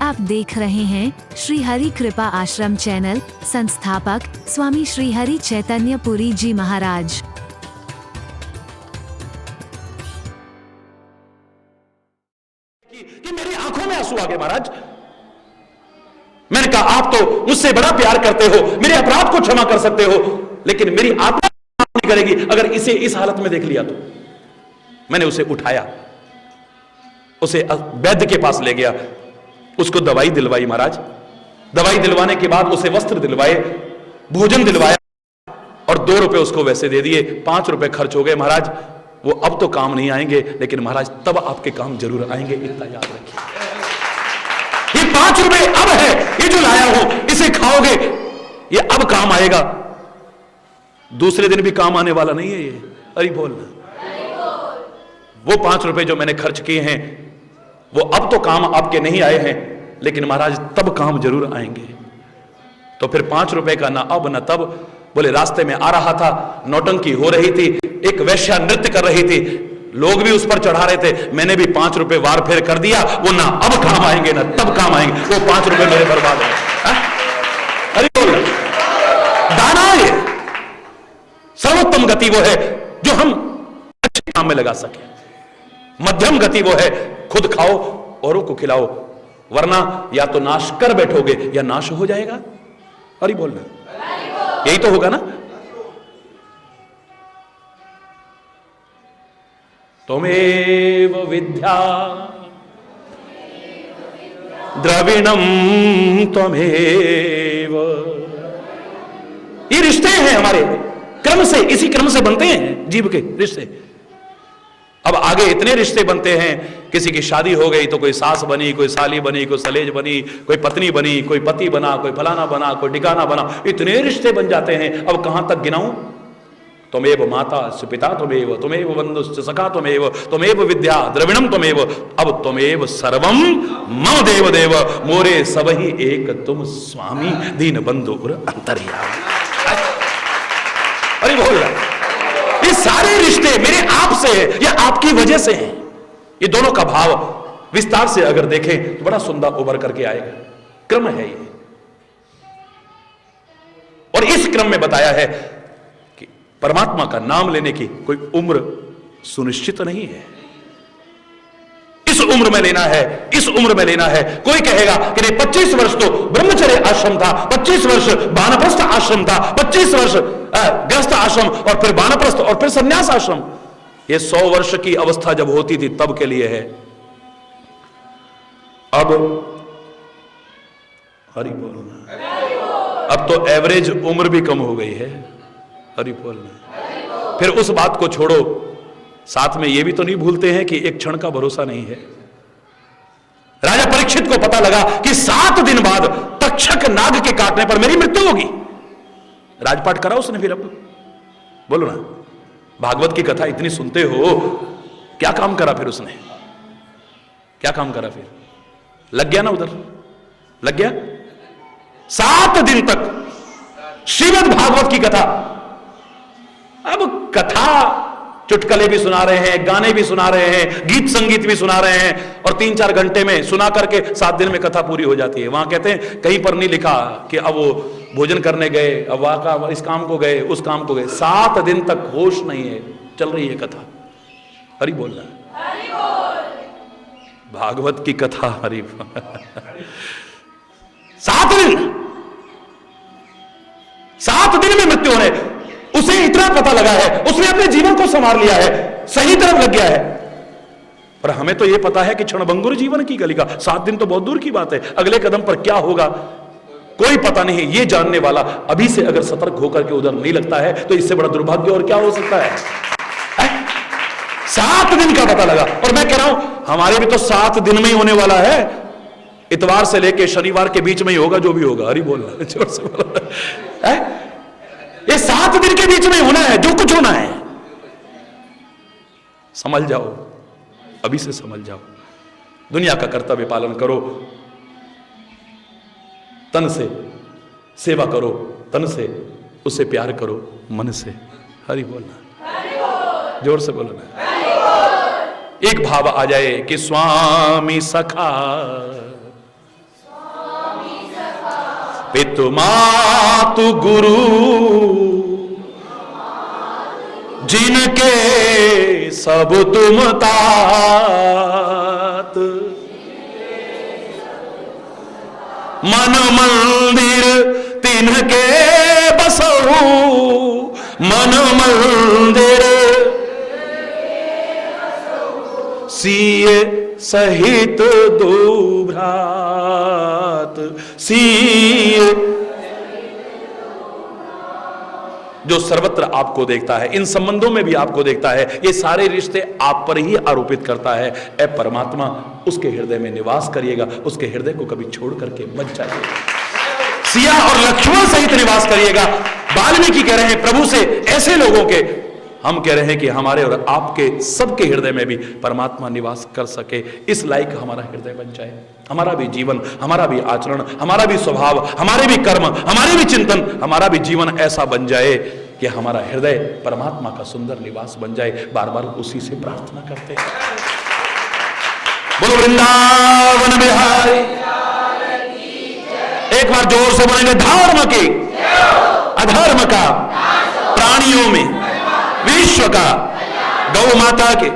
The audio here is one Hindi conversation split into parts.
आप देख रहे हैं श्री हरि कृपा आश्रम चैनल। संस्थापक स्वामी श्री हरि चैतन्य पुरी जी महाराज। कि मेरी आंखों में आंसू आ गए महाराज। मैंने कहा आप तो मुझसे बड़ा प्यार करते हो, मेरे अपराध को क्षमा कर सकते हो, लेकिन मेरी आत्मा नहीं करेगी अगर इसे इस हालत में देख लिया तो। मैंने उसे उठाया, उसे वैद्य के पास ले गया, उसको दवाई दिलवाई महाराज। दवाई दिलवाने के बाद उसे वस्त्र दिलवाए, भोजन दिलवाया और 2 रुपए उसको वैसे दे दिए। 5 रुपए खर्च हो गए महाराज। वो अब तो काम नहीं आएंगे, लेकिन महाराज तब आपके काम जरूर आएंगे, इतना याद रखिए। ये 5 रुपए अब है, ये जो लाया हूं इसे खाओगे, ये अब काम आएगा, दूसरे दिन भी काम आने वाला नहीं है ये। अरे बोलना, वो 5 रुपए जो मैंने खर्च किए हैं वो अब तो काम आपके नहीं आए हैं, लेकिन महाराज तब काम जरूर आएंगे। तो फिर 5 रुपए का ना अब ना तब। बोले रास्ते में आ रहा था, नौटंकी हो रही थी, एक वैश्या नृत्य कर रही थी, लोग भी उस पर चढ़ा रहे थे, मैंने भी 5 रुपए वार फेर कर दिया। वो ना अब काम आएंगे ना तब काम आएंगे, वो 5 रुपए मेरे बर्बाद हो। अरे बोल, दाना ये सर्वोत्तम गति वो है जो हम अच्छे काम में लगा सके। मध्यम गति वो है खुद खाओ औरों को खिलाओ, वरना या तो नाश कर बैठोगे या नाश हो जाएगा। अरे बोलना, यही तो होगा ना। त्वमेव विद्या द्रविणम त्वमेव। ये रिश्ते हैं हमारे क्रम से, इसी क्रम से बनते हैं जीव के रिश्ते। अब आगे इतने रिश्ते बनते हैं, किसी की शादी हो गई तो कोई सास बनी, कोई साली बनी, कोई सलेज बनी, कोई पत्नी बनी, कोई पति बना, कोई फलाना बना, कोई ठिकाना बना, इतने रिश्ते बन जाते हैं। अब कहां तक गिनाऊं? त्वमेव माता पिता त्वमेव, त्वमेव बंधुश्च सखा त्वमेव, त्वमेव विद्या द्रविणम त्वमेव, अब त्वमेव सर्वम मम देव देव, मोरे सबहि एक तुम स्वामी दीन बंधु अंतर्यामी। अरे बोल रहा, ये सारे रिश्ते मेरे आप से है या आपकी वजह से हैं। ये दोनों का भाव विस्तार से अगर देखें तो बड़ा सुंदर उभर करके आएगा। क्रम है ये, और इस क्रम में बताया है कि परमात्मा का नाम लेने की कोई उम्र सुनिश्चित नहीं है। इस उम्र में लेना है, इस उम्र में लेना है। कोई कहेगा कि नहीं 25 वर्ष तो ब्रह्मचर्य आश्रम था, 25 वर्ष वानप्रस्थ आश्रम था, 25 वर्ष गृहस्थ आश्रम और फिर वानप्रस्थ और फिर संन्यास आश्रम। ये 100 वर्ष की अवस्था जब होती थी तब के लिए है। अब हरि बोलना, अब तो एवरेज उम्र भी कम हो गई है। हरि बोलना, फिर उस बात को छोड़ो, साथ में यह भी तो नहीं भूलते हैं कि एक क्षण का भरोसा नहीं है। राजा परीक्षित को पता लगा कि 7 दिन बाद तक्षक नाग के काटने पर मेरी मृत्यु होगी। राजपाट करा उसने फिर। अब बोलो ना, भागवत की कथा इतनी सुनते हो, क्या काम करा फिर उसने? क्या काम करा फिर? लग गया ना उधर, लग गया। 7 दिन तक श्रीमद् भागवत की कथा। अब कथा चुटकले भी सुना रहे हैं, गाने भी सुना रहे हैं, गीत संगीत भी सुना रहे हैं, और 3-4 घंटे में सुना करके 7 दिन में कथा पूरी हो जाती है। वहां कहते हैं कहीं पर नहीं लिखा कि अब वो भोजन करने गए, अब वहां इस काम को गए, उस काम को गए। 7 दिन तक होश नहीं है, चल रही है कथा। हरि बोलना, भागवत की कथा। हरि 7 दिन में मृत्यु होने। उसे इतना पता लगा है, उसने अपने जीवन को संवार लिया है, सही तरफ लग गया है। पर हमें तो यह पता है कि क्षणभंगुर जीवन की गलिका। 7 दिन तो बहुत दूर की बात है, अगले कदम पर क्या होगा कोई पता नहीं। ये जानने वाला अभी से अगर सतर्क होकर के उधर नहीं लगता है तो इससे बड़ा दुर्भाग्य और क्या हो सकता है? 7 दिन का पता लगा, और मैं कह रहा हूं हमारे भी तो 7 दिन में ही होने वाला है। इतवार से लेके शनिवार के बीच में ही होगा जो भी होगा। हरि बोलना, जोर से बोलना। ये 7 दिन के बीच में होना है जो कुछ होना है। समझ जाओ, अभी से समझ जाओ। दुनिया का कर्तव्य पालन करो, तन से सेवा करो, तन से उससे प्यार करो, मन से। हरि बोलना, जोर से बोलना। एक भाव आ जाए कि स्वामी सखा पितु मातु गुरु जिनके सब तुम तात, मन मंदिर तिनके बसहु, मन मंदिर सिए सहित दो भ्रात, सिए जो सर्वत्र आपको देखता है, इन संबंधों में भी आपको देखता है, ये सारे रिश्ते आप पर ही आरोपित करता है। ए परमात्मा, उसके हृदय में निवास करिएगा, उसके हृदय को कभी छोड़ करके मत जाइएगा, सिया और लक्ष्मण सहित निवास करिएगा। वाल्मीकि कह रहे हैं प्रभु से, ऐसे लोगों के, हम कह रहे हैं कि हमारे और आपके सबके हृदय में भी परमात्मा निवास कर सके, इस लायक हमारा हृदय बन जाए। हमारा भी जीवन, हमारा भी आचरण, हमारा भी स्वभाव, हमारे भी कर्म, हमारे भी चिंतन, हमारा भी जीवन ऐसा बन जाए कि हमारा हृदय परमात्मा का सुंदर निवास बन जाए। बार बार उसी से प्रार्थना करते हैं। बोलो वृंदावन बिहारी। एक बार जोर से बोलेंगे, धर्म के अधर्म का प्राणियों में, विश्व का, गौ माता के,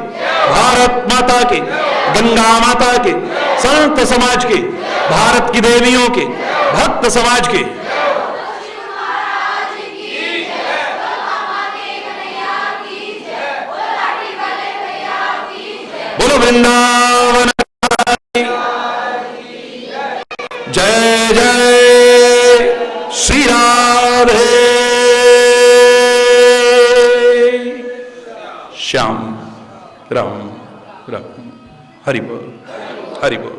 भारत माता के, गंगा माता के, संत समाज के, भारत की देवियों के, भक्त समाज के, बोलो वृंदावन। जय जय श्री राधे श्याम राम राम। हरि बोल, हरि बोल।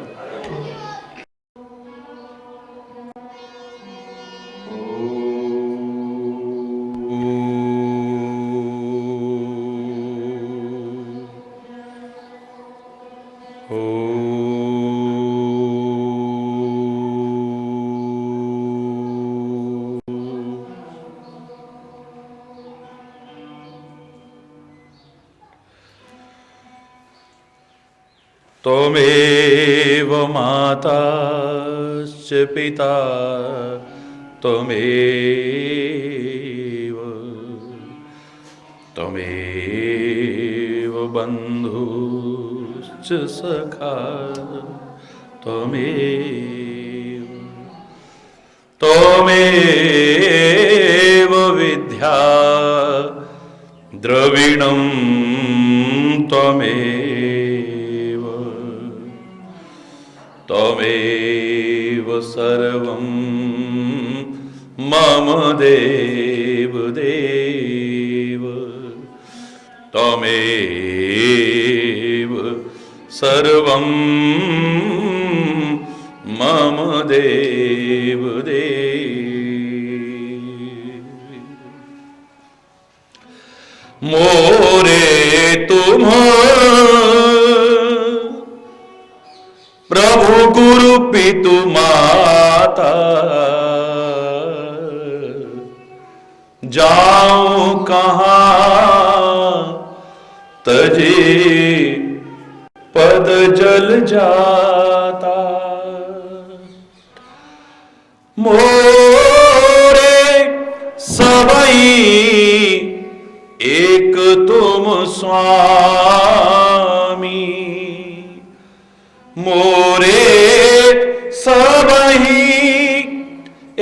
त्वमेव माता च पिता त्वमेव, त्वमेव बन्धुश्च सखा त्वमेव, त्वमेव विद्या द्रविणं त्वमेव, त्वमेव सर्वं मम देव देव, त्वमेव सर्वं मम देव देव। मोरे तुम प्रभु गुरु पितु माता, जाऊं कहाँ तजे पद जल जाता। मोरे सबई एक तुम स्वामी, मोरे सबही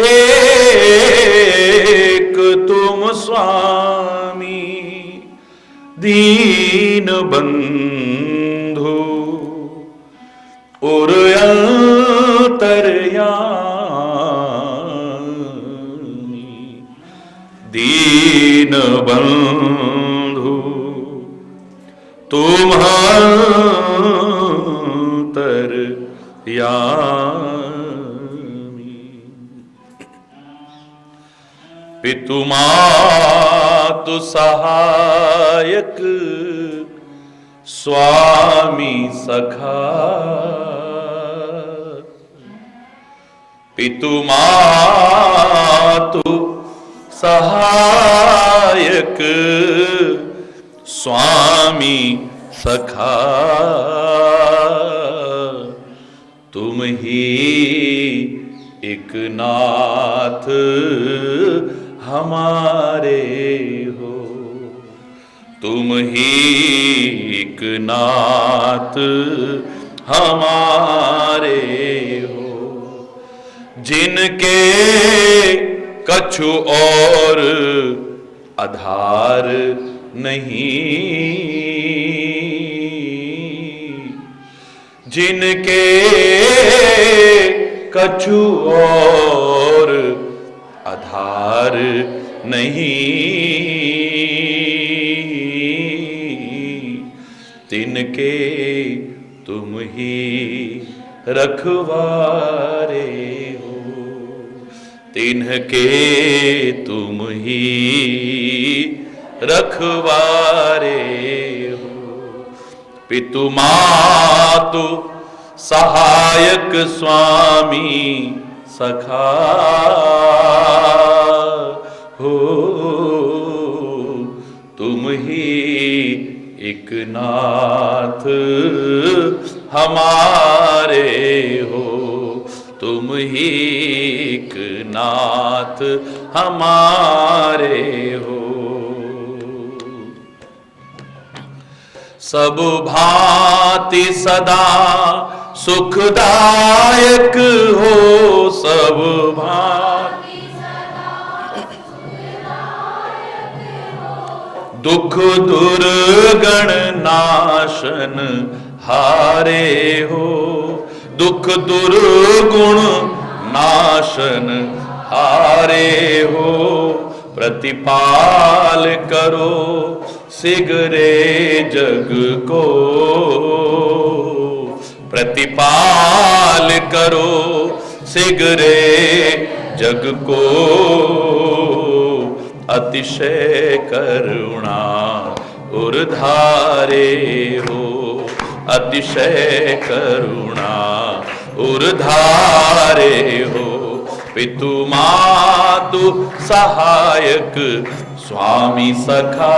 एक तुम स्वामी, दीन बंधु और अंतर्यामी, दीन बंधु तुम अंतर्यामी। पितु मातु सहायक स्वामी सखा, पितु मातु सहायक स्वामी सखा, तुम ही एक नाथ हमारे हो, तुम ही एक नाथ हमारे हो, जिनके कछु और आधार नहीं, जिनके कछु और आधार नहीं, तिनके तुम ही रखवारे हो, तिनके तुम ही रखवारे हो। पितु मातु सहायक स्वामी सखा हो, तुम ही एक नाथ हमारे हो, तुम ही एक नाथ हमारे हो। सब भांति सदा सुखदायक हो, सब भांति दुख दुर्गण नाशन हारे हो, दुख दुर्गुण नाशन हारे हो, प्रतिपाल करो सिगरे जग को, प्रतिपाल करो सिगरे जग को, अतिशय करुणा उर्धारे हो, अतिशय करुणा उर्धारे हो। पितु मातु सहायक स्वामी सखा,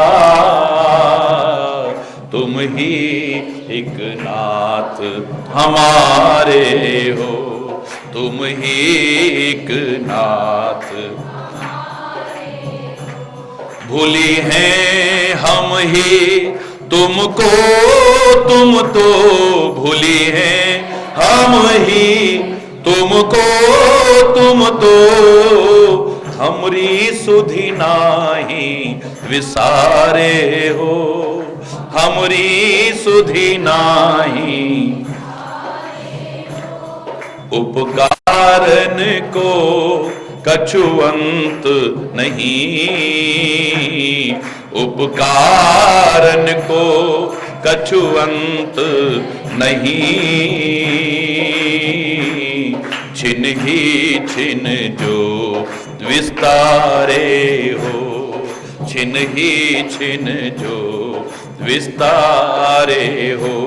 तुम ही एक नाथ हमारे हो, तुम ही एक नाथ। भूली हैं हम ही तुमको, तुम तो भूली हैं हम ही तुमको, तुम तो हमरी सुधि नाही विसारे हो, हमरी सुधि नाही। उपकारन को कछु अंत नहीं, उपकारन को कछु अंत नहीं, छिन ही छिन जो विस्तारे हो, छिन ही छिन जो विस्तारे हो।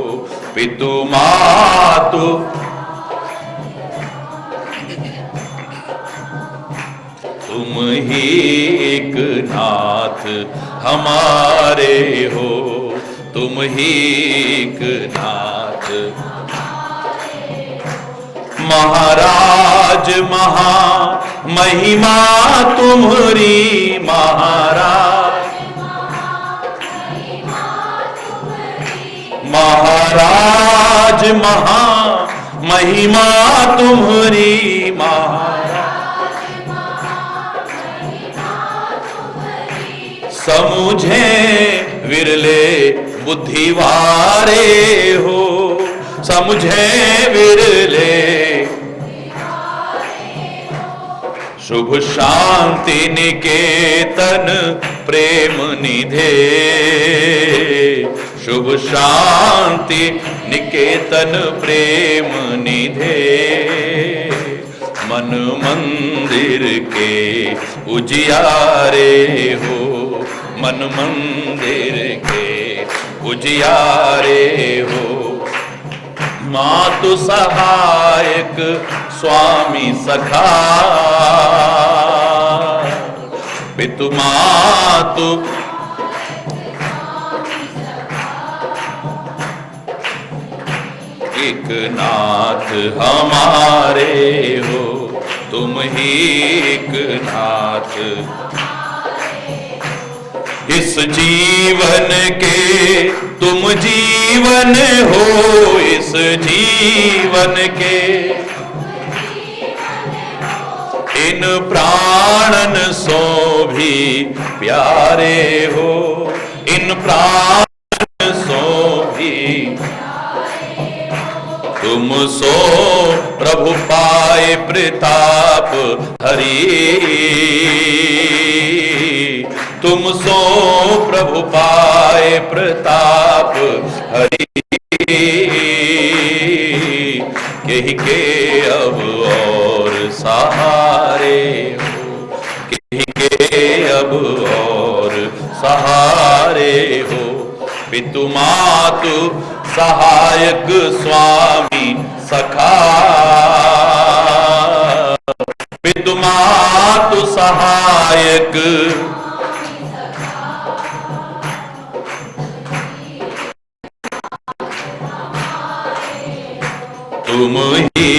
पितु मातु तुम ही एक नाथ हमारे हो, तुम ही एक नाथ। महाराज महा महिमा तुम्हारी, महाराज महाराज महा महिमा तुम्हारी, महाराज समुझे विरले बुद्धिवारे हो, समुझे विरले शुभ शांति निकेतन प्रेम निधे, शुभ शांति निकेतन प्रेम निधे। मन मंदिर के उजियारे हो, मन मंदिर के उजियारे हो। मातु सहायक स्वामी सखा, पितु मातु एक नाथ हमारे हो, तुम ही एक नाथ, इस जीवन के तुम जीवन हो, इस जीवन के इन प्राणन सो भी प्यारे हो, इन प्राणन सो भी तुम सो प्रभु पाए प्रताप हरि, तुम सो प्रभु पाए प्रताप हरि, कही के अब और सहारे हो, कही के अब और सहारे हो, पितु मातु सहायक स्वामी सखा, पितु मातु सहायक तुम ही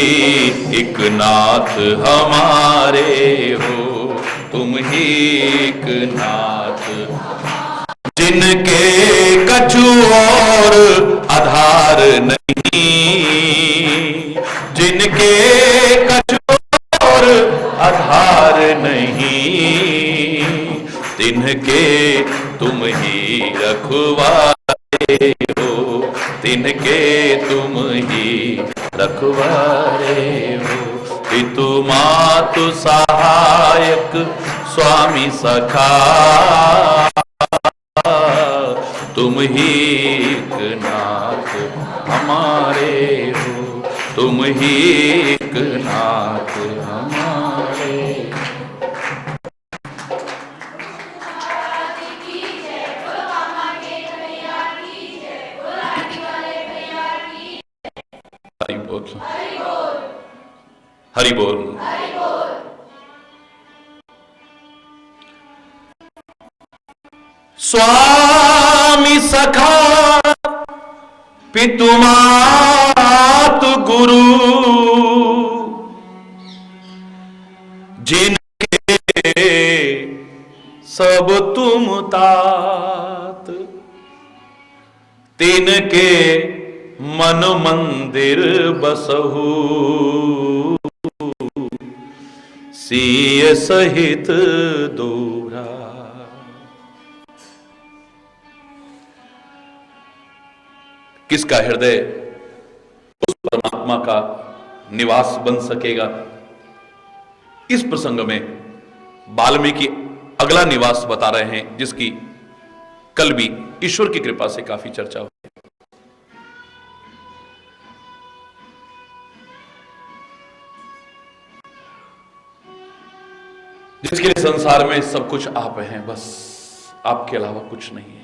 एक नाथ हमारे हो, तुम ही एक नाथ, जिनके कछु और आधार नहीं, जिनके कछु और आधार नहीं, तिनके तुम ही रखवारे हो, तिनके तुम ही रखवारे हो, पितु मातु सहायक स्वामी सखा, तुम ही एक नाथ हमारे हो, तुम ही एक नाथ हमारे। हरि बोल, हरि बोल। स्वामी सखा पितु मातु गुरु, जिनके सब तुम तात, तिनके मन मंदिर बसहु, सिय सहित दूरा। किसका हृदय उस परमात्मा का निवास बन सकेगा? इस प्रसंग में वाल्मीकि अगला निवास बता रहे हैं, जिसकी कल भी ईश्वर की कृपा से काफी चर्चा हुई। जिसके लिए संसार में सब कुछ आप हैं, बस आपके अलावा कुछ नहीं है।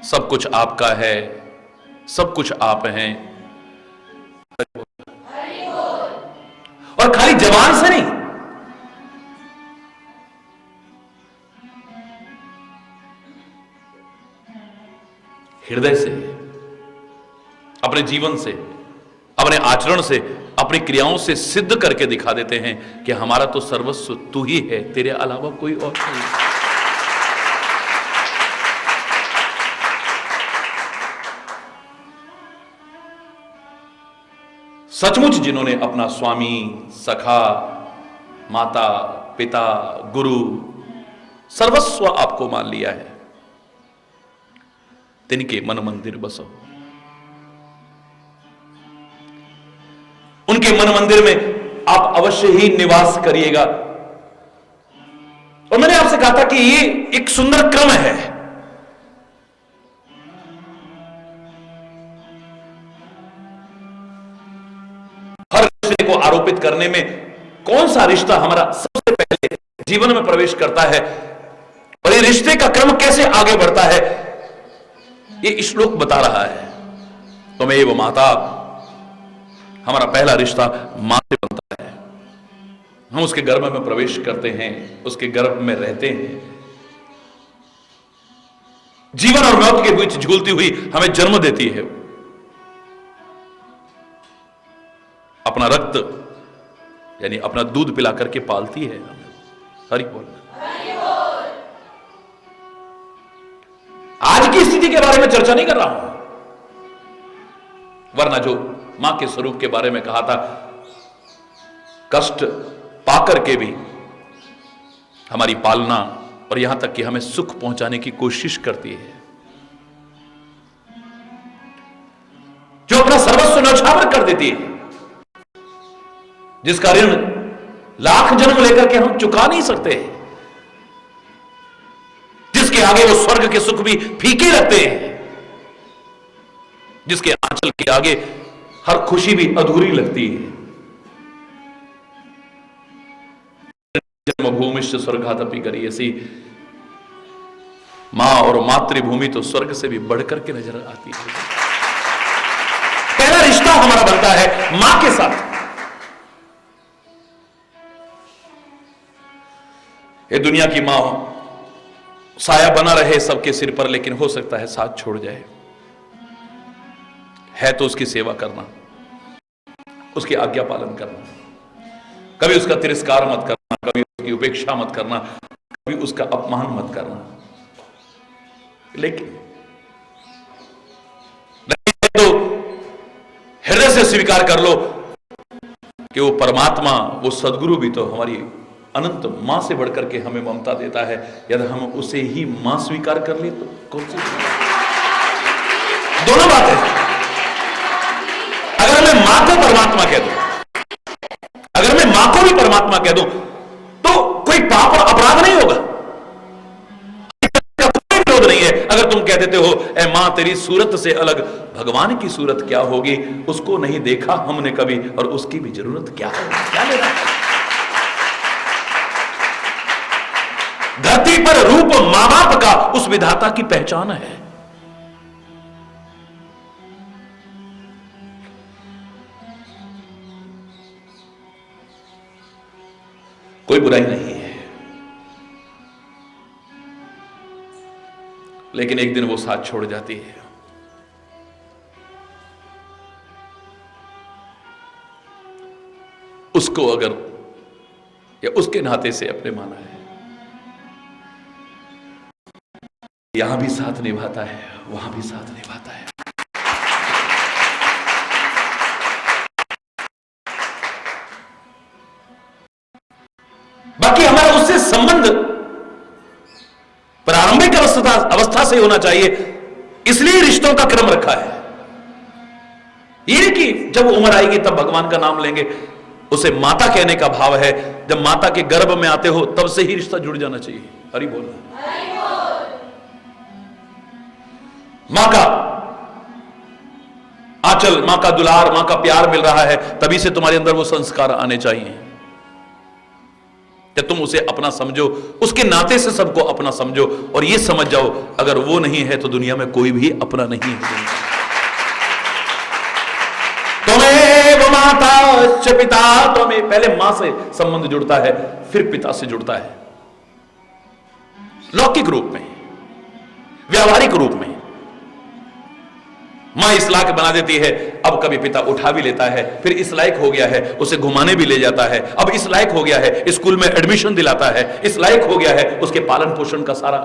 सब कुछ आपका है, सब कुछ आप हैं। और खाली जबान से नहीं, हृदय से, अपने जीवन से, अपने आचरण से, अपनी क्रियाओं से सिद्ध करके दिखा देते हैं कि हमारा तो सर्वस्व तू ही है, तेरे अलावा कोई और नहीं। सचमुच जिन्होंने अपना स्वामी, सखा, माता, पिता, गुरु, सर्वस्व आपको मान लिया है, तिनके मन मंदिर बसो। उनके मन मंदिर में आप अवश्य ही निवास करिएगा। और मैंने आपसे कहा था कि ये एक सुंदर क्रम है। हर रिश्ते को आरोपित करने में कौन सा रिश्ता हमारा सबसे पहले जीवन में प्रवेश करता है और ये रिश्ते का क्रम कैसे आगे बढ़ता है, ये श्लोक बता रहा है। त्वमेव माता, हमारा पहला रिश्ता मां से बनता है। हम उसके गर्भ में प्रवेश करते हैं, उसके गर्भ में रहते हैं, जीवन और मौत के बीच झूलती हुई हमें जन्म देती है। अपना रक्त यानी अपना दूध पिला करके पालती है। हरि बोल। आज की स्थिति के बारे में चर्चा नहीं कर रहा हूं, वरना जो मां के स्वरूप के बारे में कहा था, कष्ट पाकर के भी हमारी पालना और यहां तक कि हमें सुख पहुंचाने की कोशिश करती है, जो अपना सर्वस्व न्यौछावर कर देती है, जिसका ऋण लाख जन्म लेकर के हम चुका नहीं सकते, जिसके आगे वो स्वर्ग के सुख भी फीके लगते हैं, जिसके आंचल के आगे हर खुशी भी अधूरी लगती है। जन्मभूमिश्च स्वर्गादपि गरीयसी, मां और मातृभूमि तो स्वर्ग से भी बढ़कर के नजर आती है। पहला रिश्ता हमारा बनता है मां के साथ। ये दुनिया की मां साया बना रहे सबके सिर पर, लेकिन हो सकता है साथ छोड़ जाए। है तो उसकी सेवा करना, उसकी आज्ञा पालन करना, कभी उसका तिरस्कार मत करना, कभी उसकी उपेक्षा मत करना, कभी उसका अपमान मत करना। लेकिन नहीं तो हृदय से स्वीकार कर लो कि वो परमात्मा, वो सदगुरु भी तो हमारी अनंत मां से बढ़कर के हमें ममता देता है। यदि हम उसे ही मां स्वीकार कर ले तो कौन सी दोनों बातें। अगर मैं मां को परमात्मा कह दूं, अगर मैं मां को भी परमात्मा कह दूं, तो कोई पाप और अपराध नहीं होगा, कोई विरोध नहीं है। अगर तुम कह देते हो ए मां तेरी सूरत से अलग भगवान की सूरत क्या होगी, उसको नहीं देखा हमने कभी और उसकी भी जरूरत क्या है, क्या ले रहा है। धरती पर रूप मां बाप का उस विधाता की पहचान है। कोई बुराई नहीं है, लेकिन एक दिन वो साथ छोड़ जाती है। उसको अगर या उसके नाते से अपने माना है, यहां भी साथ निभाता है, वहां भी साथ निभाता है। बाकी हमारा उससे संबंध प्रारंभिक अवस्था से होना चाहिए, इसलिए रिश्तों का क्रम रखा है। ये कि जब उम्र आएगी तब भगवान का नाम लेंगे, उसे माता कहने का भाव है। जब माता के गर्भ में आते हो तब से ही रिश्ता जुड़ जाना चाहिए। हरि बोल। मां का आंचल, मां का दुलार, मां का प्यार मिल रहा है, तभी से तुम्हारे अंदर वो संस्कार आने चाहिए कि तुम उसे अपना समझो, उसके नाते से सबको अपना समझो और ये समझ जाओ अगर वो नहीं है तो दुनिया में कोई भी अपना नहीं है। तुम्हें माता च पिता, तुम्हें पहले मां से संबंध जुड़ता है, फिर पिता से जुड़ता है। लौकिक रूप में, व्यावहारिक रूप में मां इस लायक बना देती है, अब कभी पिता उठा भी लेता है, फिर इस लायक हो गया है उसे घुमाने भी ले जाता है, अब इस लायक हो गया है स्कूल में एडमिशन दिलाता है, इस लायक हो गया है उसके पालन पोषण का सारा।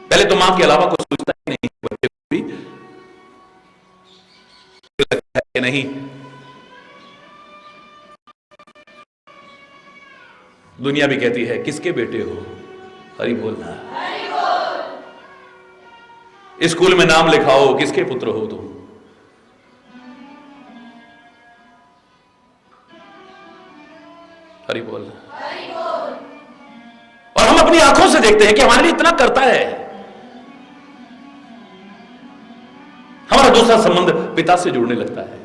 पहले तो मां के अलावा कुछ सोचता ही नहीं, बच्चे को भी लगता है कि नहीं दुनिया भी कहती है किसके बेटे हो। हरि बोलना। स्कूल में नाम लिखाओ, किसके पुत्र हो तुम। हरि बोल। और हम अपनी आंखों से देखते हैं कि हमारे लिए इतना करता है। हमारा दूसरा संबंध पिता से जुड़ने लगता है।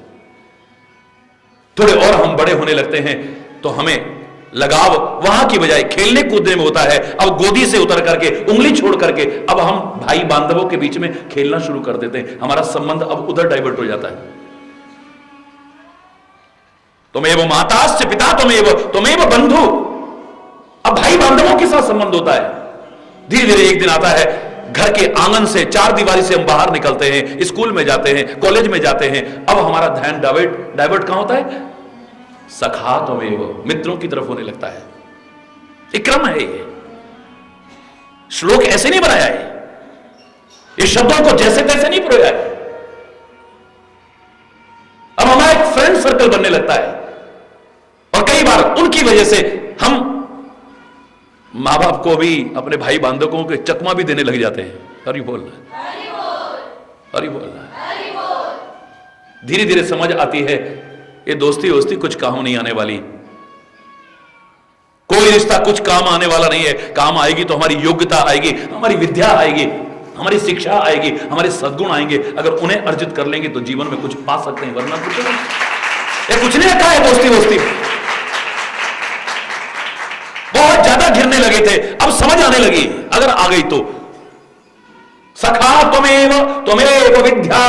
थोड़े और हम बड़े होने लगते हैं तो हमें लगाव वहां की बजाय खेलने कूदने में होता है। अब गोदी से उतर करके, उंगली छोड़ करके अब हम भाई बांधवों के बीच में खेलना शुरू कर देते हैं। हमारा संबंध अब उधर डाइवर्ट हो जाता है। तुम्हें माताश्च पिता, तुम्हें बंधु, अब भाई बांधवों के साथ संबंध होता है। धीरे धीरे एक दिन आता है घर के आंगन से, चार दीवारी से हम बाहर निकलते हैं, स्कूल में जाते हैं, कॉलेज में जाते हैं, अब हमारा ध्यान डाइवर्ट कहां होता है? सखात्वमेव, मित्रों की तरफ होने लगता है। एक क्रम है ये, श्लोक ऐसे नहीं बनाया है, ये शब्दों को जैसे तैसे नहीं परोया है। अब हमारा एक फ्रेंड सर्कल बनने लगता है और कई बार उनकी वजह से हम मां बाप को भी, अपने भाई बांधवों को चकमा भी देने लग जाते हैं। हरि बोल, हरि बोल। धीरे धीरे समझ आती है ये दोस्ती वोस्ती कुछ काम नहीं आने वाली, कोई रिश्ता कुछ काम आने वाला नहीं है। काम आएगी तो हमारी योग्यता आएगी, हमारी विद्या आएगी, हमारी शिक्षा आएगी, हमारे सद्गुण आएंगे। अगर उन्हें अर्जित कर लेंगे तो जीवन में कुछ पा सकते हैं, वरना कुछ नहीं। ये कुछ नहीं रखा है दोस्ती वोस्ती। बहुत ज्यादा घिरने लगे थे, अब समझ आने लगी, अगर आ गई तो। सखा त्वमेव त्वमेव विद्या।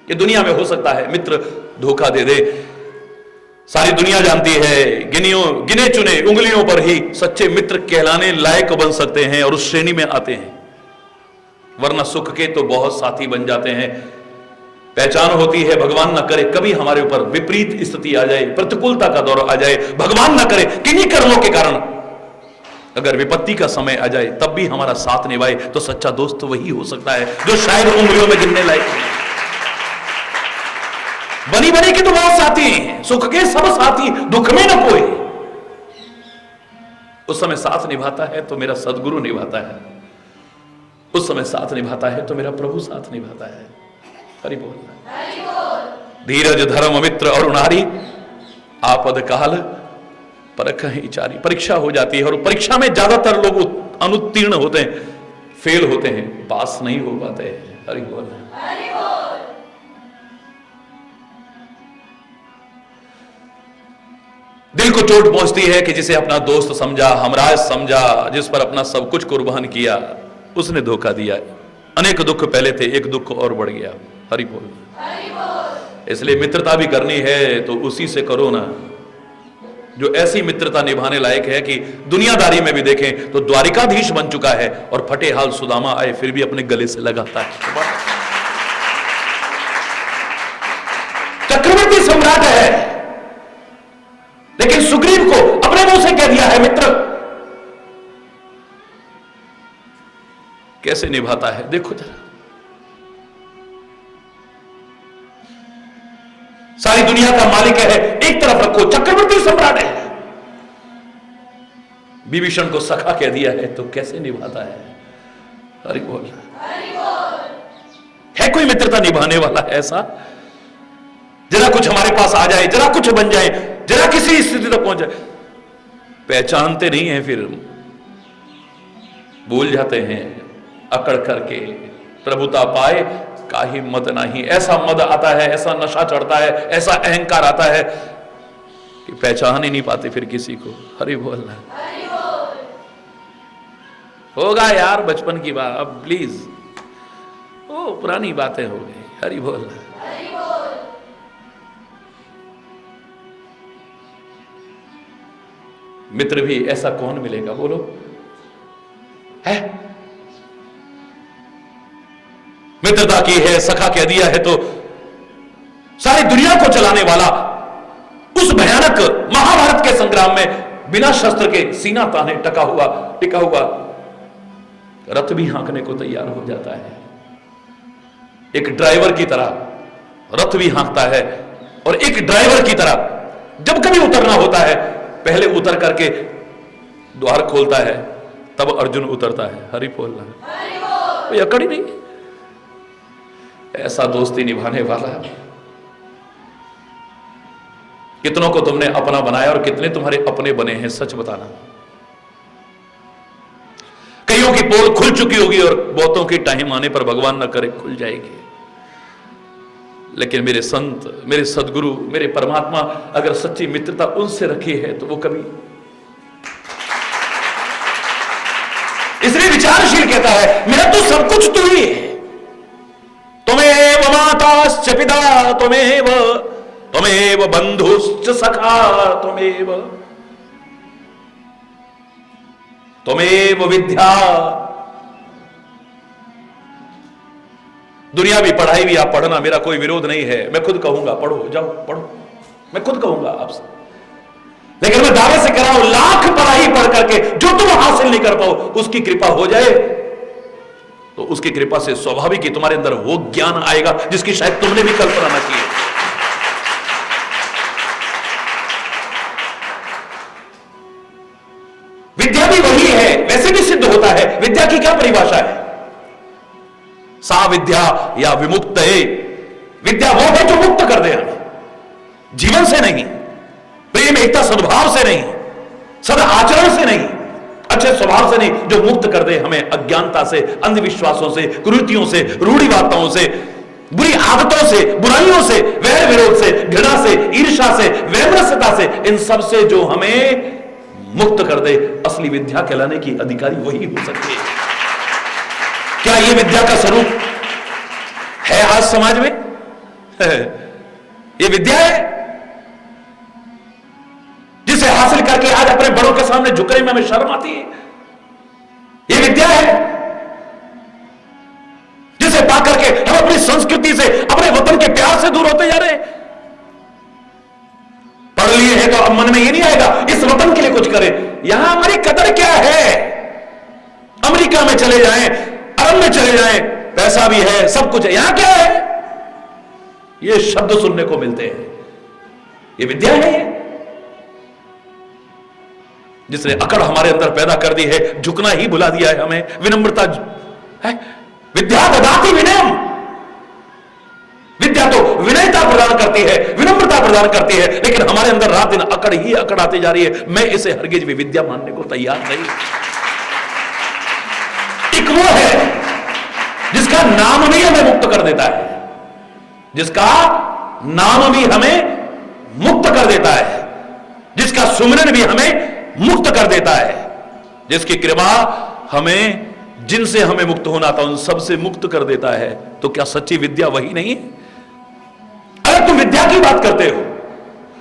ये दुनिया में हो सकता है मित्र धोखा दे दे, सारी दुनिया जानती है, गिने चुने उंगलियों पर ही सच्चे मित्र कहलाने लायक बन सकते हैं और उस श्रेणी में आते हैं, वरना सुख के तो बहुत साथी बन जाते हैं। पहचान होती है, भगवान ना करे कभी हमारे ऊपर विपरीत स्थिति आ जाए, प्रतिकूलता का दौर आ जाए, भगवान ना करे किन्हीं कर्मों के कारण अगर विपत्ति का समय आ जाए, तब भी हमारा साथ निभाए, तो सच्चा दोस्त वही हो सकता है जो शायद उंगलियों में गिनने लायक। बनी बनी के तो बहुत साथी हैं, सुख के सब साथी, दुख में न कोई। उस समय साथ निभाता है तो मेरा सदगुरु निभाता है, उस समय साथ निभाता है तो मेरा प्रभु साथ निभाता है। हरि बोल। धीरज धर्म मित्र और नारी, आपद काल परखहि चारी। परीक्षा हो जाती है और परीक्षा में ज्यादातर लोग अनुत्तीर्ण होते हैं, फेल होते हैं, पास नहीं हो पाते हैं। हरि बोल। दिल को चोट पहुंचती है कि जिसे अपना दोस्त समझा, हमराज समझा, जिस पर अपना सब कुछ कुर्बान किया, उसने धोखा दिया। अनेक दुख पहले थे, एक दुख और बढ़ गया। हरि बोल। इसलिए मित्रता भी करनी है तो उसी से करो ना जो ऐसी मित्रता निभाने लायक है कि दुनियादारी में भी देखें तो द्वारिकाधीश बन चुका है और फटे हाल सुदामा आए फिर भी अपने गले से लगाता है। चक्रवर्ती सम्राट है लेकिन सुग्रीव को अपने मुंह से कह दिया है मित्र। कैसे निभाता है देखो जरा। सारी दुनिया का मालिक है, एक तरफ रखो, चक्रवर्ती सम्राट है, विभीषण को सखा कह दिया है तो कैसे निभाता है। हरि बोल। है कोई मित्रता निभाने वाला है ऐसा? जरा कुछ हमारे पास आ जाए, जरा कुछ बन जाए, जरा किसी स्थिति तक पहुंच जाए, पहचानते नहीं है, फिर भूल जाते हैं, अकड़ करके प्रभुता पाए काहि मत नहीं। ऐसा मद आता है, ऐसा नशा चढ़ता है, ऐसा अहंकार आता है कि पहचान ही नहीं पाते फिर किसी को। हरि बोलना होगा यार, बचपन की बात, अब प्लीज ओ पुरानी बातें हो गई। हरि बोलना। मित्र भी ऐसा कौन मिलेगा बोलो? है मित्रता की है, सखा कह दिया है तो सारी दुनिया को चलाने वाला उस भयानक महाभारत के संग्राम में बिना शस्त्र के सीना ताने टिका हुआ रथ भी हाँकने को तैयार हो जाता है। एक ड्राइवर की तरह रथ भी हाँकता है और एक ड्राइवर की तरह जब कभी उतरना होता है पहले उतर करके द्वार खोलता है, तब अर्जुन उतरता है। हरि बोलना। कोई अकड़ ही नहीं। ऐसा दोस्ती निभाने वाला है। कितनों को तुमने अपना बनाया और कितने तुम्हारे अपने बने हैं, सच बताना। कईयों की पोल खुल चुकी होगी और बहुतों की टाइम आने पर भगवान न करे खुल जाएगी। लेकिन मेरे संत, मेरे सदगुरु, मेरे परमात्मा अगर सच्ची मित्रता उनसे रखी है तो वो कभी, इसलिए विचारशील कहता है मेरा तो सब कुछ तू ही है। त्वमेव माताश्च पिता त्वमेव बंधुश्च सखा त्वमेव विद्या दुनियावी पढ़ाई भी आप पढ़ना, मेरा कोई विरोध नहीं है, मैं खुद कहूंगा पढ़ो, जाओ पढ़ो, मैं खुद कहूंगा आपसे। लेकिन मैं दावे से कह रहा हूं, लाख पढ़ाई पढ़ करके जो तुम हासिल नहीं कर पाओ, उसकी कृपा हो जाए तो उसकी कृपा से स्वाभाविक ही तुम्हारे अंदर वो ज्ञान आएगा जिसकी शायद तुमने भी कल्पना न की है। विद्या भी वही है, वैसे भी सिद्ध होता है। विद्या की क्या परिभाषा है? सा विद्या या विमुक्त है। विद्या वो है जो मुक्त कर दे हमें, जीवन से नहीं, प्रेम एकता सद्भाव से नहीं, सद आचरण से नहीं, अच्छे स्वभाव से नहीं, जो मुक्त कर दे हमें अज्ञानता से, अंधविश्वासों से, कुरीतियों से, रूढ़िवादिताओं से, बुरी आदतों से, बुराइयों से, वैर विरोध से, घृणा से, ईर्ष्या से, वैमनस्यता से, इन सब से जो हमें मुक्त कर दे। असली विद्या कहलाने की अधिकारी वही हो सकती है। क्या यह विद्या का स्वरूप है आज समाज में? यह विद्या है जिसे हासिल करके आज अपने बड़ों के सामने झुकने में हमें शर्म आती है। यह विद्या है जिसे पाकर के हम अपनी संस्कृति से, अपने वतन के प्यार से दूर होते जा रहे हैं। पढ़ लिए हैं तो अब मन में यह नहीं आएगा इस वतन के लिए कुछ करें। यहां हमारी कदर क्या है? अमेरिका में चले जाएं, अरब में चले जाएं, पैसा भी है, सब कुछ है, यहां क्या है? ये शब्द सुनने को मिलते हैं। ये विद्या है जिसने अकड़ हमारे अंदर पैदा कर दी है, झुकना ही भुला दिया है हमें, विनम्रता है। विद्या ददाति विनयम, विद्या तो विनयता प्रदान करती है, विनम्रता प्रदान करती है, लेकिन हमारे अंदर रात दिन अकड़ ही अकड़ आती जा रही है। मैं इसे हरगिज भी विद्या मानने को तैयार नहीं। एक वो है जिसका नाम भी हमें मुक्त कर देता है, जिसका नाम भी हमें मुक्त कर देता है, जिसका सुमिरन भी हमें मुक्त कर देता है, जिसकी कृपा हमें, जिनसे हमें मुक्त होना था उन सबसे मुक्त कर देता है। तो क्या सच्ची विद्या वही नहीं है? अरे तुम विद्या की बात करते हो,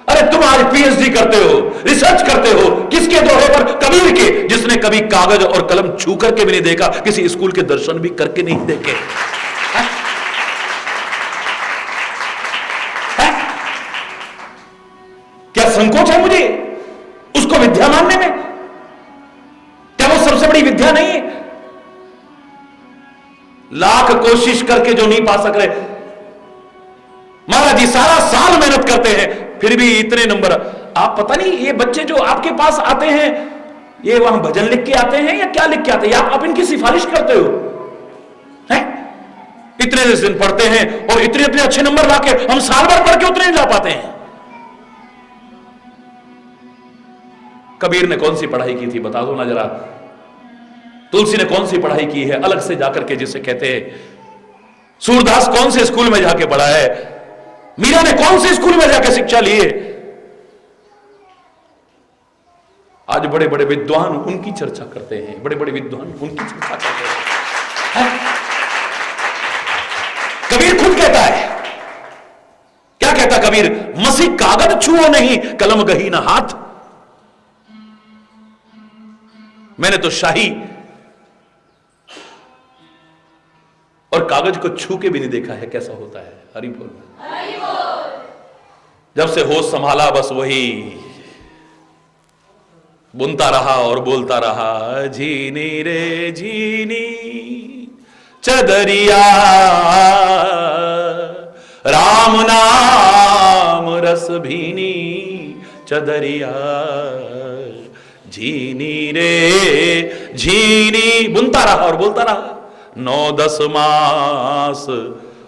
अरे तुम आज पीएचडी करते हो, रिसर्च करते हो, किसके दोहे पर? कबीर के, जिसने कभी कागज और कलम छू करके भी नहीं देखा, किसी स्कूल के दर्शन भी करके नहीं देखे। क्या संकोच है मुझे उसको विद्या मानने में? क्या वो सबसे बड़ी विद्या नहीं है? लाख कोशिश करके जो नहीं पा सक रहे, महाराज जी सारा साल मेहनत करते हैं फिर भी इतने नंबर। आप पता नहीं ये बच्चे जो आपके पास आते हैं, ये वहां भजन लिख के आते हैं या क्या लिख के आते हैं, या आप इनकी सिफारिश करते हो? हैं? इतने दिन पढ़ते हैं और इतने इतने अच्छे नंबर लाके हम साल भर पढ़ के उतने नहीं ला पाते हैं। कबीर ने कौन सी पढ़ाई की थी बता दो ना जरा। तुलसी ने कौन सी पढ़ाई की है अलग से जाकर के, जिसे कहते हैं? सूरदास कौन से स्कूल में जाके पढ़ा है? मीरा ने कौन से स्कूल में जाके शिक्षा ली है? आज बड़े बड़े विद्वान उनकी चर्चा करते हैं, बड़े बड़े विद्वान उनकी चर्चा करते हैं। कबीर खुद कहता है, क्या कहता कबीर? मसी कागज छुओ नहीं, कलम गही ना हाथ। मैंने तो शाही और कागज को छू के भी नहीं देखा है कैसा होता है। हरि बोल। जब से होश संभाला बस वही बुनता रहा और बोलता रहा, झीनी रे झीनी चदरिया, राम नाम रस भीनी चदरिया, झीनी रे झीनी। बुनता रहा और बोलता रहा, 9-10 मास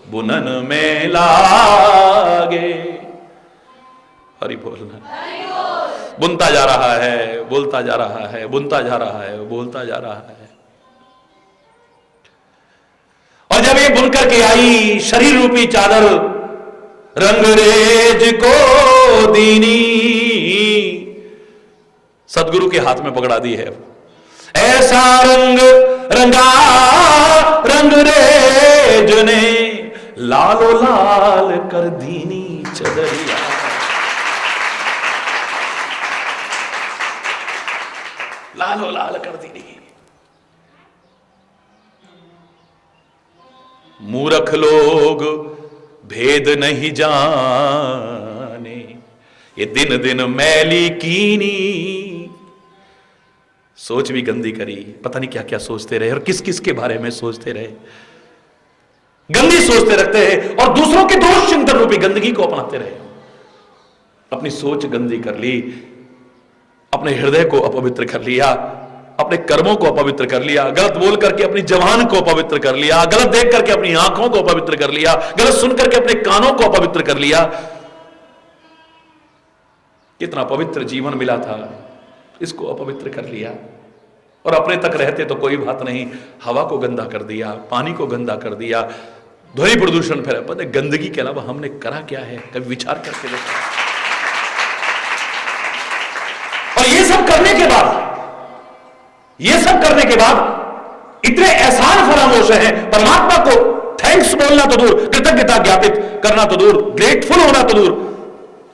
बुनन में लागे। हरि बोलना। बुनता जा रहा है, बोलता जा रहा है, बुनता जा रहा है, बोलता जा रहा है। और जब ये बुनकर के आई शरीर रूपी चादर, रंगरेज को दीनी, सदगुरु के हाथ में पकड़ा दी है। ऐसा रंग रंगा रंगरेज ने, लालो लाल कर दीनी चदरिया। लालो लाल कर दीनी। मूर्ख लोग भेद नहीं जाने, ये दिन दिन मैली कीनी। सोच भी गंदी करी, पता नहीं क्या क्या सोचते रहे और किस किस के बारे में सोचते रहे, गंदी सोचते रखते हैं और दूसरों के दोष चिंतन रूपी गंदगी को अपनाते रहे। अपनी सोच गंदी कर ली, अपने हृदय को अपवित्र कर लिया, अपने कर्मों को अपवित्र कर लिया, गलत बोल करके अपनी जबान को अपवित्र कर लिया, गलत देख करके अपनी आंखों को अपवित्र कर लिया, गलत सुन करके अपने कानों को अपवित्र कर लिया। कितना पवित्र जीवन मिला था, इसको अपवित्र कर लिया। और अपने तक रहते तो कोई बात नहीं, हवा को गंदा कर दिया, पानी को गंदा कर दिया, ध्वनि प्रदूषण फैला। पता है गंदगी के अलावा हमने करा क्या है, कभी विचार करके देखा? और ये सब करने के बाद इतने एहसान फरामोश हैं, परमात्मा को थैंक्स बोलना तो दूर, कृतज्ञता ज्ञापित करना तो दूर, ग्रेटफुल होना तो दूर,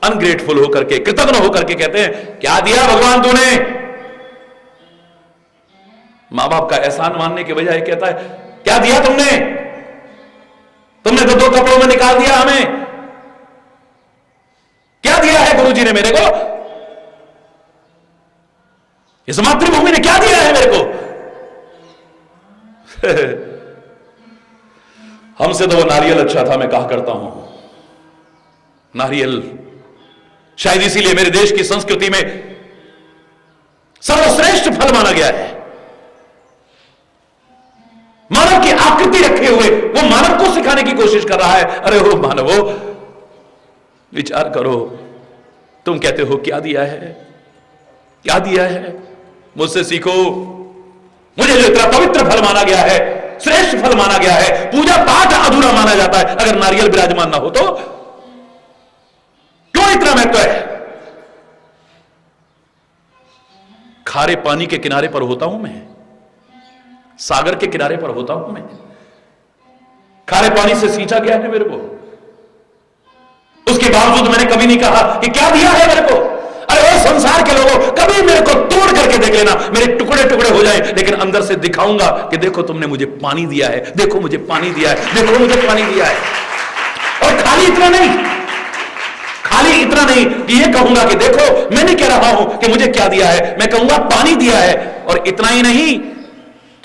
अनग्रेटफुल होकर के, कृतज्ञ होकर के कहते हैं क्या दिया भगवान तूने। मां बाप का एहसान मानने के बजाय कहता है क्या दिया तुमने तो दो कपड़ों में निकाल दिया हमें। क्या दिया है गुरुजी ने मेरे को, इस मातृभूमि ने क्या दिया है मेरे को। हमसे तो वो नारियल अच्छा था, मैं कहा करता हूं नारियल शायद इसीलिए मेरे देश की संस्कृति में सर्वश्रेष्ठ फल माना गया है। मानव की आकृति रखे हुए वो मानव को सिखाने की कोशिश कर रहा है। अरे हो मानवो, विचार करो, तुम कहते हो क्या दिया है, क्या दिया है, मुझसे सीखो। मुझे जो इतना पवित्र फल माना गया है, श्रेष्ठ फल माना गया है, पूजा पाठ अधूरा माना जाता है अगर नारियल विराजमान ना हो तो, क्यों इतना महत्व है। खारे पानी के किनारे पर होता हूं मैं, सागर के किनारे पर होता हूं मैं, खारे पानी से सींचा गया है मेरे को, उसके बावजूद मैंने कभी नहीं कहा कि क्या दिया है मेरे को। अरे वो संसार के लोगों, कभी मेरे को तोड़ करके देख लेना, मेरे टुकड़े टुकड़े हो जाए, लेकिन अंदर से दिखाऊंगा कि देखो तुमने मुझे पानी दिया है, देखो मुझे पानी दिया है, देखो मुझे पानी दिया है। और खाली इतना नहीं कि ये कहूंगा कि देखो मैं नहीं कह रहा हूं कि मुझे क्या दिया है, मैं कहूंगा पानी दिया है। और इतना ही नहीं,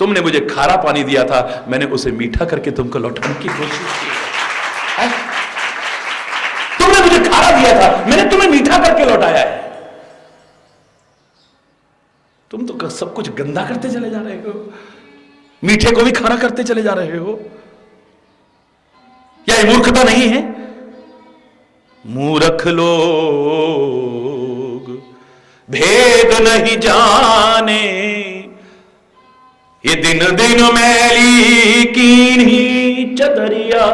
तुमने मुझे खारा पानी दिया था, मैंने उसे मीठा करके तुमको लौटाने की कोशिश की। तुमने मुझे खारा दिया था, मैंने तुम्हें मीठा करके लौटाया है। तुम तो सब कुछ गंदा करते चले जा रहे हो, मीठे को भी खारा करते चले जा रहे हो। क्या ये मूर्खता नहीं है? मूर्ख लोग भेद नहीं जाने, ये दिन दिन मैली कीनी चदरिया,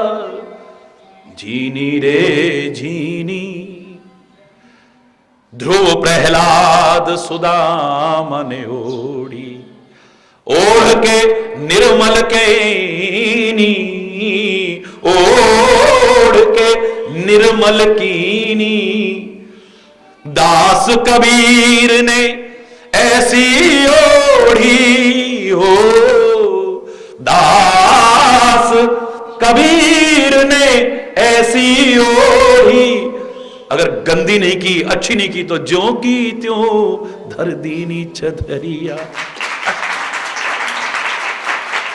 झीनी रे झीनी। ध्रुव प्रहलाद सुदामन ओढ़ी, ओढ़ के निर्मल केनी, ओढ़ के निर्मल कीनी। दास कबीर ने ऐसी ओढ़ी हो, दास कबीर ने ऐसी ओढ़ी। अगर गंदी नहीं की, अच्छी नहीं की, तो ज्यों की त्यों धर दीनी चदरिया।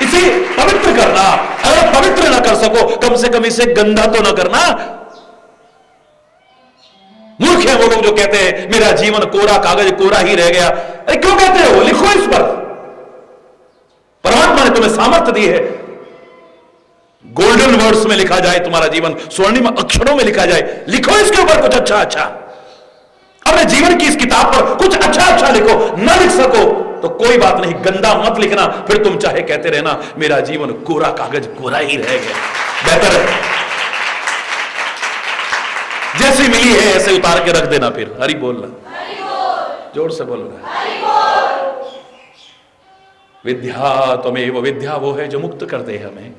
इसे पवित्र करना, अगर पवित्र ना कर सको कम से कम इसे गंदा तो ना करना। मूर्ख है वो लोग जो कहते हैं मेरा जीवन कोरा कागज कोरा ही रह गया। अरे क्यों कहते हो? लिखो इस पर। परमात्मा ने तुम्हें सामर्थ्य दी है, गोल्डन वर्ड्स में लिखा जाए तुम्हारा जीवन, स्वर्णिम अक्षरों में लिखा जाए। लिखो इसके ऊपर कुछ अच्छा अच्छा, अपने जीवन की इस किताब पर कुछ अच्छा अच्छा लिखो। ना लिख सको तो कोई बात नहीं, गंदा मत लिखना, फिर तुम चाहे कहते रहना मेरा जीवन कोरा कागज कोरा ही रह गया। बेहतर है जैसी मिली है ऐसे उतार के रख देना। फिर हरि बोलना, जोर से बोलना। विद्या त्वमेव विद्या, वो है जो मुक्त कर दे, हमें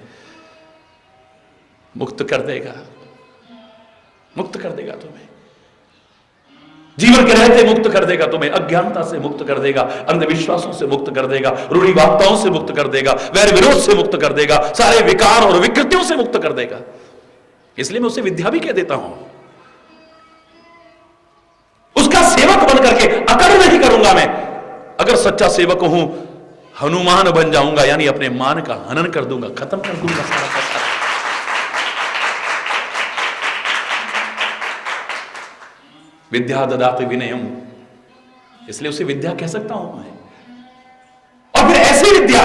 मुक्त कर देगा, मुक्त कर देगा तुम्हें। जीवन के रहते मुक्त कर देगा तुम्हें, अज्ञानता से मुक्त कर देगा, अंधविश्वासों से मुक्त कर देगा, रूढ़िवादिताओं से मुक्त कर देगा, वैर विरोध से मुक्त कर देगा, सारे विकार और विकृतियों से मुक्त कर देगा। इसलिए मैं उसे विद्या भी कह देता हूं। उसका सेवक बन करके अकड़ नहीं करूंगा मैं। अगर सच्चा सेवक हूं, हनुमान बन जाऊंगा, यानी अपने मान का हनन कर दूंगा, खत्म कर दूंगा सारा का सारा। विद्या ददाति विनयम, इसलिए उसे विद्या कह सकता हूं मैं। और फिर ऐसी विद्या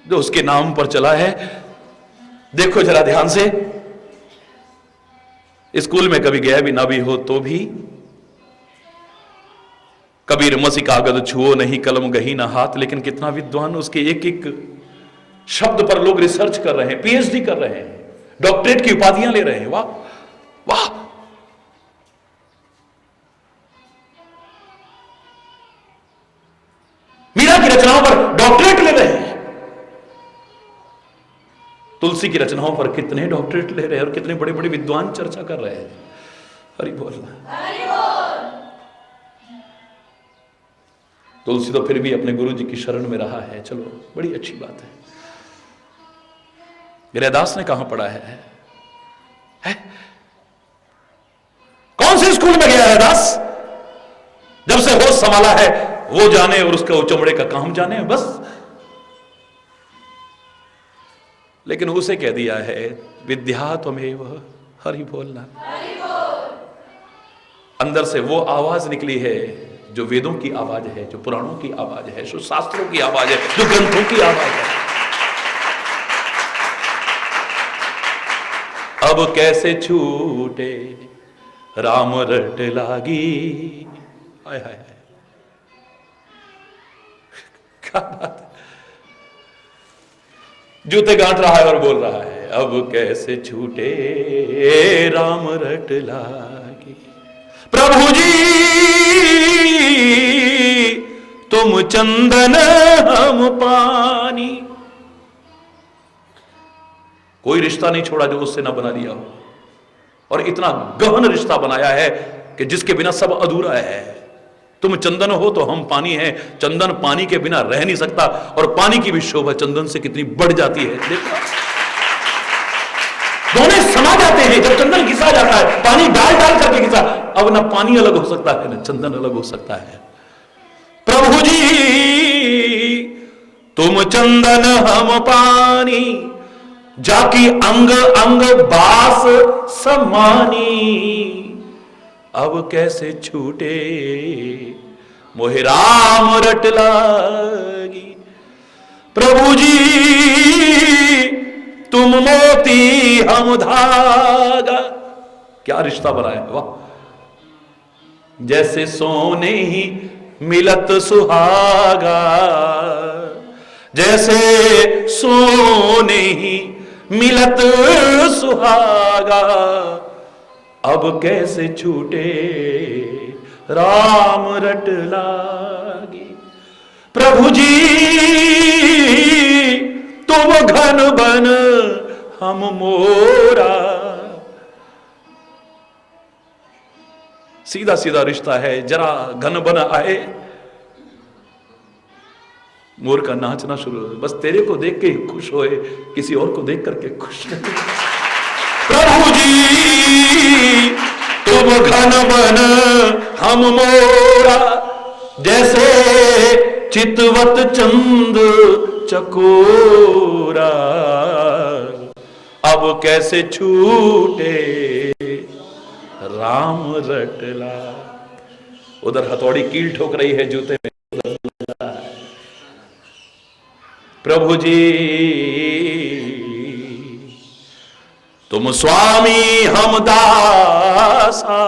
जो उसके नाम पर चला है। देखो जरा ध्यान से, स्कूल में कभी गया भी ना भी हो तो भी, कबीर मसी कागज छुओ नहीं कलम गही ना हाथ, लेकिन कितना विद्वान, उसके एक एक शब्द पर लोग रिसर्च कर रहे हैं, पीएचडी कर रहे हैं, डॉक्टरेट की उपाधियां ले रहे हैं। वाह वाह। मीरा की रचनाओं पर डॉक्टरेट ले रहे हैं, तुलसी की रचनाओं पर कितने डॉक्टरेट ले रहे हैं और कितने बड़े बड़े विद्वान चर्चा कर रहे हैं। हरि बोल। तुलसी तो फिर भी अपने गुरु जी की शरण में रहा है, चलो बड़ी अच्छी बात है। गिरिदास ने कहां पढ़ा है? कौन से स्कूल में गया है दास? जब से होश संभाला है वो जाने और उसका चमड़े का काम जाने बस। लेकिन उसे कह दिया है विद्या त्वमेव, हरि बोलना। अंदर से वो आवाज निकली है जो वेदों की आवाज है, जो पुराणों की आवाज है, जो शास्त्रों की आवाज है, जो ग्रंथों की आवाज है। अब कैसे छूटे राम रट लागी। हाय हाय हाय, क्या बात है। जूते गांठ रहा है और बोल रहा है अब कैसे छूटे राम रट लागी। प्रभु जी तुम चंदन हम पानी। कोई रिश्ता नहीं छोड़ा जो उससे ना बना लिया हो, और इतना गहन रिश्ता बनाया है कि जिसके बिना सब अधूरा है। तुम चंदन हो तो हम पानी हैं, चंदन पानी के बिना रह नहीं सकता, और पानी की भी शोभा चंदन से कितनी बढ़ जाती है। देखो दोनों समा जाते हैं जब चंदन घिसा जाता है, पानी डाल डाल करके घिसा। अब ना पानी अलग हो सकता है ना चंदन अलग हो सकता है। प्रभु जी तुम चंदन हम पानी, जाकी अंग अंग बास समानी। अब कैसे छूटे मोहे राम रट लागी। प्रभु जी तुम मोती हम धागा। क्या रिश्ता बना है, वाह। जैसे सोने ही मिलत सुहागा, जैसे सोने ही मिलत सुहागा। अब कैसे छूटे राम रट लागी। प्रभु जी तुम घन बन हम मोरा। सीधा सीधा रिश्ता है, जरा घन बन आए मोर का नाचना शुरू हो। बस तेरे को देख के ही खुश होए, किसी और को देख करके खुश नहीं। प्रभु जी तुम घन बन हम मोरा, जैसे चितवत चंद चकोरा। अब कैसे छूटे राम रटला। उधर हथौड़ी कील ठोक रही है जूते में, प्रभु जी तुम स्वामी हम दासा।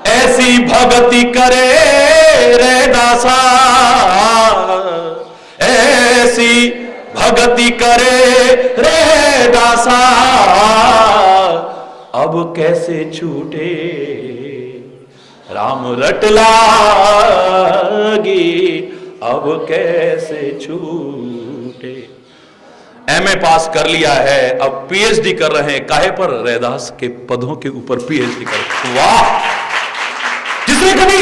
ऐसी भक्ति करे रे दासा, ऐसी भक्ति करे रे दासा। अब कैसे छूटे राम रट लागी। अब कैसे छूटे। एमए पास कर लिया है, अब पीएचडी कर रहे हैं। काहे पर? रैदास के पदों के ऊपर पीएचडी कर। वाह! जिसने कभी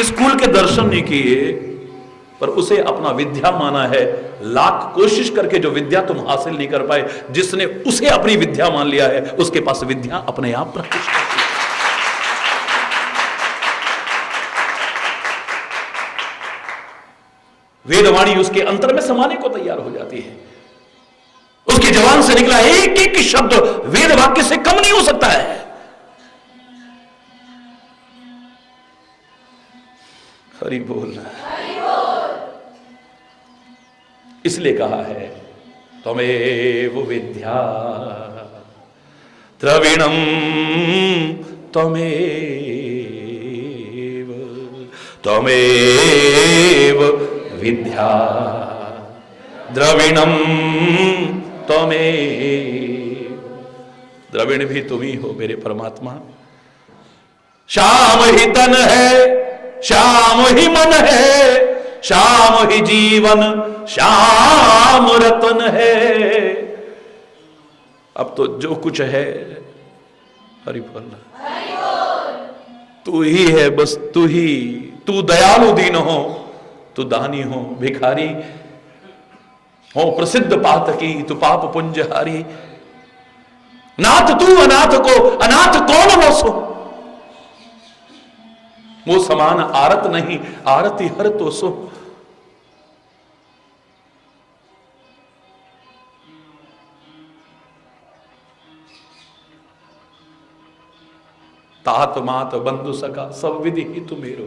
स्कूल के दर्शन नहीं किए पर उसे अपना विद्या माना है, लाख कोशिश करके जो विद्या तुम हासिल नहीं कर पाए, जिसने उसे अपनी विद्या मान लिया है, उसके पास विद्या अपने आप प्रतिष्ठा है। वेदवाणी उसके अंतर में समाने को तैयार हो जाती है। उसकी जबान से निकला एक एक शब्द वेद वाक्य से कम नहीं हो सकता है। हरि बोल। इसलिए कहा है त्वमेव विद्या द्रविणम त्वमेव त्वमेव विद्या द्रविणम त्वमेव। द्रविण भी तुम ही हो मेरे परमात्मा। श्याम ही तन है, श्याम ही मन है, श्याम ही जीवन, श्याम रतन है। अब तो जो कुछ है हरि बोल, तू ही है, बस तू ही। तू दयालु दीन हो, तू दानी हो, भिखारी हो, प्रसिद्ध पातकी, तू पाप पुंजहारी। नाथ तू अनाथ को, अनाथ कौन हो सो। वो समान आरत नहीं, आरती हर तो सो। तात मात बंधु सका सब विधि ही तू मेरो।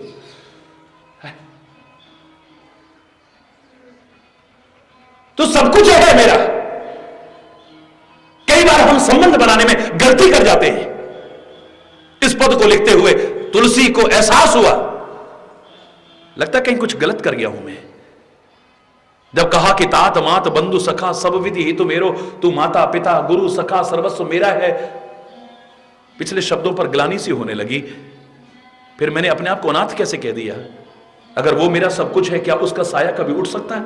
तो सब कुछ है मेरा। कई बार हम संबंध बनाने में गलती कर जाते हैं। इस पद को लिखते हुए तुलसी को एहसास हुआ, लगता कहीं कुछ गलत कर गया हूं मैं। जब कहा कि तात मात बंधु सखा सब विधि ही तू मेरो, तू माता पिता गुरु सखा सर्वस्व मेरा है, पिछले शब्दों पर ग्लानि सी होने लगी। फिर मैंने अपने आप को अनाथ कैसे कह दिया? अगर वो मेरा सब कुछ है, क्या उसका साया कभी उठ सकता है?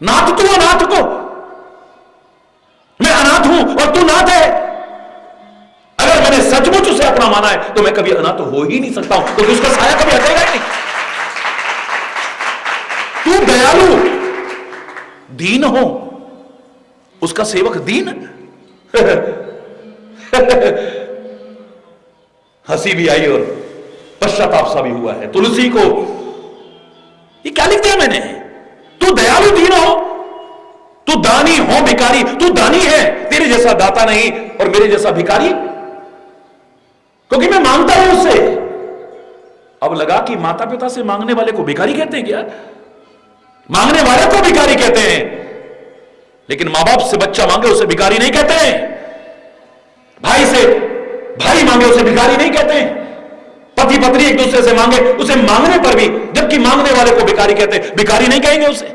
नाथ तू अनाथ को, मैं अनाथ हूं और तू नाथ है। अगर मैंने सचमुच उसे अपना माना है तो मैं कभी अनाथ हो ही नहीं सकता हूं, क्योंकि उसका साया कभी हटेगा ही नहीं। तू दयालु दीन हो, उसका सेवक दीन। हंसी भी आई और पश्चाताप सा भी हुआ है। तुलसी को ये क्या लिख दिया मैंने? तू दयालु दीन हो, तू दानी हो भिखारी। तू दानी है, तेरे जैसा दाता नहीं और मेरे जैसा भिखारी, क्योंकि मैं मांगता हूं उससे। अब लगा कि माता पिता से मांगने वाले को भिखारी कहते हैं क्या? मांगने वाले को भिखारी कहते हैं, लेकिन मां बाप से बच्चा मांगे उसे भिखारी नहीं कहते हैं। भाई से भाई मांगे उसे भिखारी नहीं कहते हैं। पति पत्नी एक दूसरे से मांगे उसे मांगने पर भी, जबकि मांगने वाले को भिखारी कहते हैं, भिखारी नहीं कहेंगे उसे।